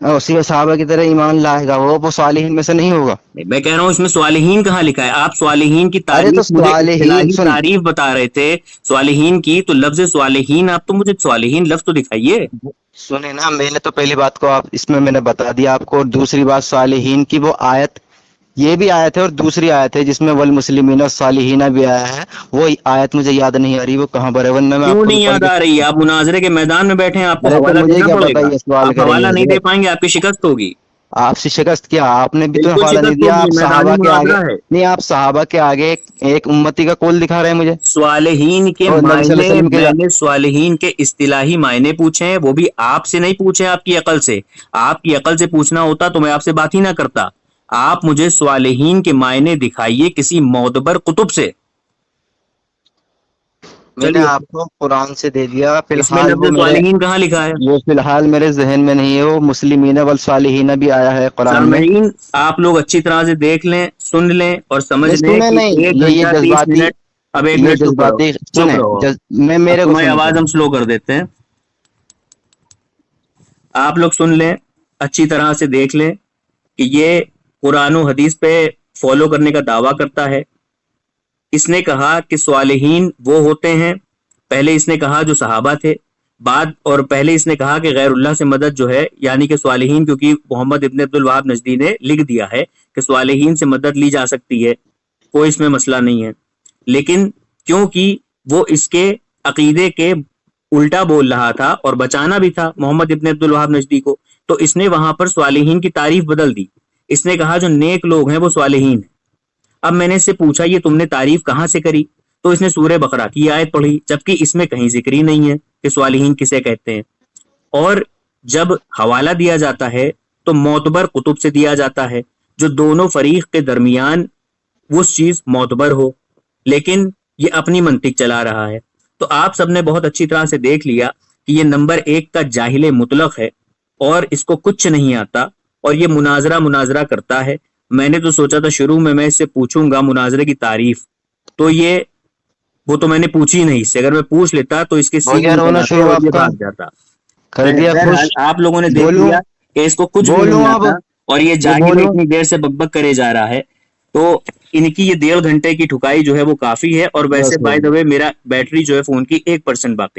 اسی کو صحابہ کی طرح ایمان لائے گا، وہ صالحین میں سے نہیں ہوگا؟ میں کہہ رہا ہوں اس میں صالحین کہاں لکھا ہے؟ آپ صالحین کی ارے تو تعریف، مجھے صالحین اصطلاحی تعریف بتا رہے تھے صالحین کی، تو لفظ صالحین، آپ تو مجھے صالحین لفظ تو دکھائیے۔ سنیں نا، میں نے تو پہلی بات کو آپ اس میں نے بتا دیا آپ کو، اور دوسری بات صالحین کی وہ آیت، یہ بھی آیت ہے اور دوسری آیت ہے جس میں والمسلمین والصالحین بھی آیا ہے، وہ آیت مجھے یاد نہیں آ رہی وہ کہاں پر ہے، ورنہ میں آپ کیوں کو بھی نہیں پڑھ یاد کے... آ رہی ہے؟ آپ مناظرے کے میدان میں بیٹھے ہیں، آپ کو ارے تو حوالہ مجھے دینا کیا پڑے پتا گا، یہ سوال آپ کریں حوالہ گے نہیں دے حضرت؟ پائیں گے، آپ کی شکست ہوگی، آپ سے شکست کیا؟ آپ نے بھی تو بالکل حوالہ نہیں شکست دیا، ہوگی، آپ میدانی صحابہ کے آگے مناظرہ ہے۔ نہیں، آپ صحابہ کے آگے ایک امتی کا کول دکھا رہے ہیں مجھے، صالحین کے اور نبی صلی اللہ معنی، علیہ وسلم کے... میں نے صالحین کے اصطلاحی معنی پوچھے ہیں، وہ بھی آپ سے نہیں پوچھے، آپ کی عقل سے۔ آپ کی عقل سے پوچھنا ہوتا تو میں آپ سے بات ہی نہ کرتا۔ آپ مجھے صالحین کے معنی دکھائیے کسی معتبر کتب سے۔ میں نے چلیے، آپ کو قرآن سے دے دیا، فی اس میں الحال لفظ صالحین کہاں لکھا ہے؟ وہ فی الحال میرے ذہن میں نہیں ہے، وہ مسلمین والصالحین بھی آیا ہے قرآن میں۔ سامعین، آپ لوگ اچھی طرح سے دیکھ لیں، سن لیں اور سمجھ نہیں لیں سنیں، کہ نہیں، ایک یہ گھنٹہ 30 جذباتی، منٹ اب ایک یہ منٹ چپ رہو، جذباتی چپ سنیں، رہو، میں اب میرے کو تمہاری سنیں آواز پہلے۔ ہم سلو کر دیتے ہیں۔ آپ لوگ سن لیں، اچھی طرح سے دیکھ لیں کہ یہ قرآن و حدیث پہ فالو کرنے کا دعویٰ کرتا ہے۔ اس نے کہا کہ صالحین وہ ہوتے ہیں، پہلے اس نے کہا جو صحابہ تھے، اور پہلے اس نے کہا کہ غیر اللہ سے مدد جو ہے، یعنی کہ صالحین، کیونکہ محمد ابن عبد الوہاب نجدی نے لکھ دیا ہے کہ صالحین سے مدد لی جا سکتی ہے، کوئی اس میں مسئلہ نہیں ہے، لیکن کیونکہ وہ اس کے عقیدے کے الٹا بول رہا تھا اور بچانا بھی تھا محمد ابن عبد الوہاب نجدی کو، تو اس نے وہاں پر صالحین کی تعریف بدل دی۔ اس نے کہا جو نیک لوگ ہیں وہ صالحین ہیں۔ اب میں نے اس سے پوچھا یہ تم نے تعریف کہاں سے کری؟ تو اس نے سورہ بقرہ کی آیت پڑھی، جبکہ اس میں کہیں ذکر ہی نہیں ہے کہ صالحین کسے کہتے ہیں۔ اور جب حوالہ دیا جاتا ہے تو معتبر کتب سے دیا جاتا ہے، جو دونوں فریق کے درمیان وہ چیز معتبر ہو، لیکن یہ اپنی منطق چلا رہا ہے۔ تو آپ سب نے بہت اچھی طرح سے دیکھ لیا کہ یہ نمبر 1 کا جاہل مطلق ہے اور اس کو کچھ نہیں آتا، اور یہ مناظرہ کرتا ہے۔ میں نے تو سوچا تھا شروع میں اس سے پوچھوں گا مناظرے کی تعریف، تو وہ تو میں نے پوچھی نہیں، اس سے اگر میں پوچھ لیتا تو اس کے ہو گیا سین رونا بناتے شروع اور آپ یہ کا؟ بھاگ جاتا۔ کر دیا خوش؟ بہرحال آپ لوگوں نے دیکھ بولوں؟ لیا کہ اس کو کچھ بھی بولوں نہیں اب؟ آتا اور یہ یہ جاہل بولوں؟ اتنی دیر سے بک کرے جا رہا ہے، تو ان کی یہ 1.5 گھنٹے کی ٹھکائی جو ہے وہ کافی ہے۔ اور ویسے بس ہو بائی گیا۔ دا وے میرا بیٹری جو ہے فون کی 1% باقی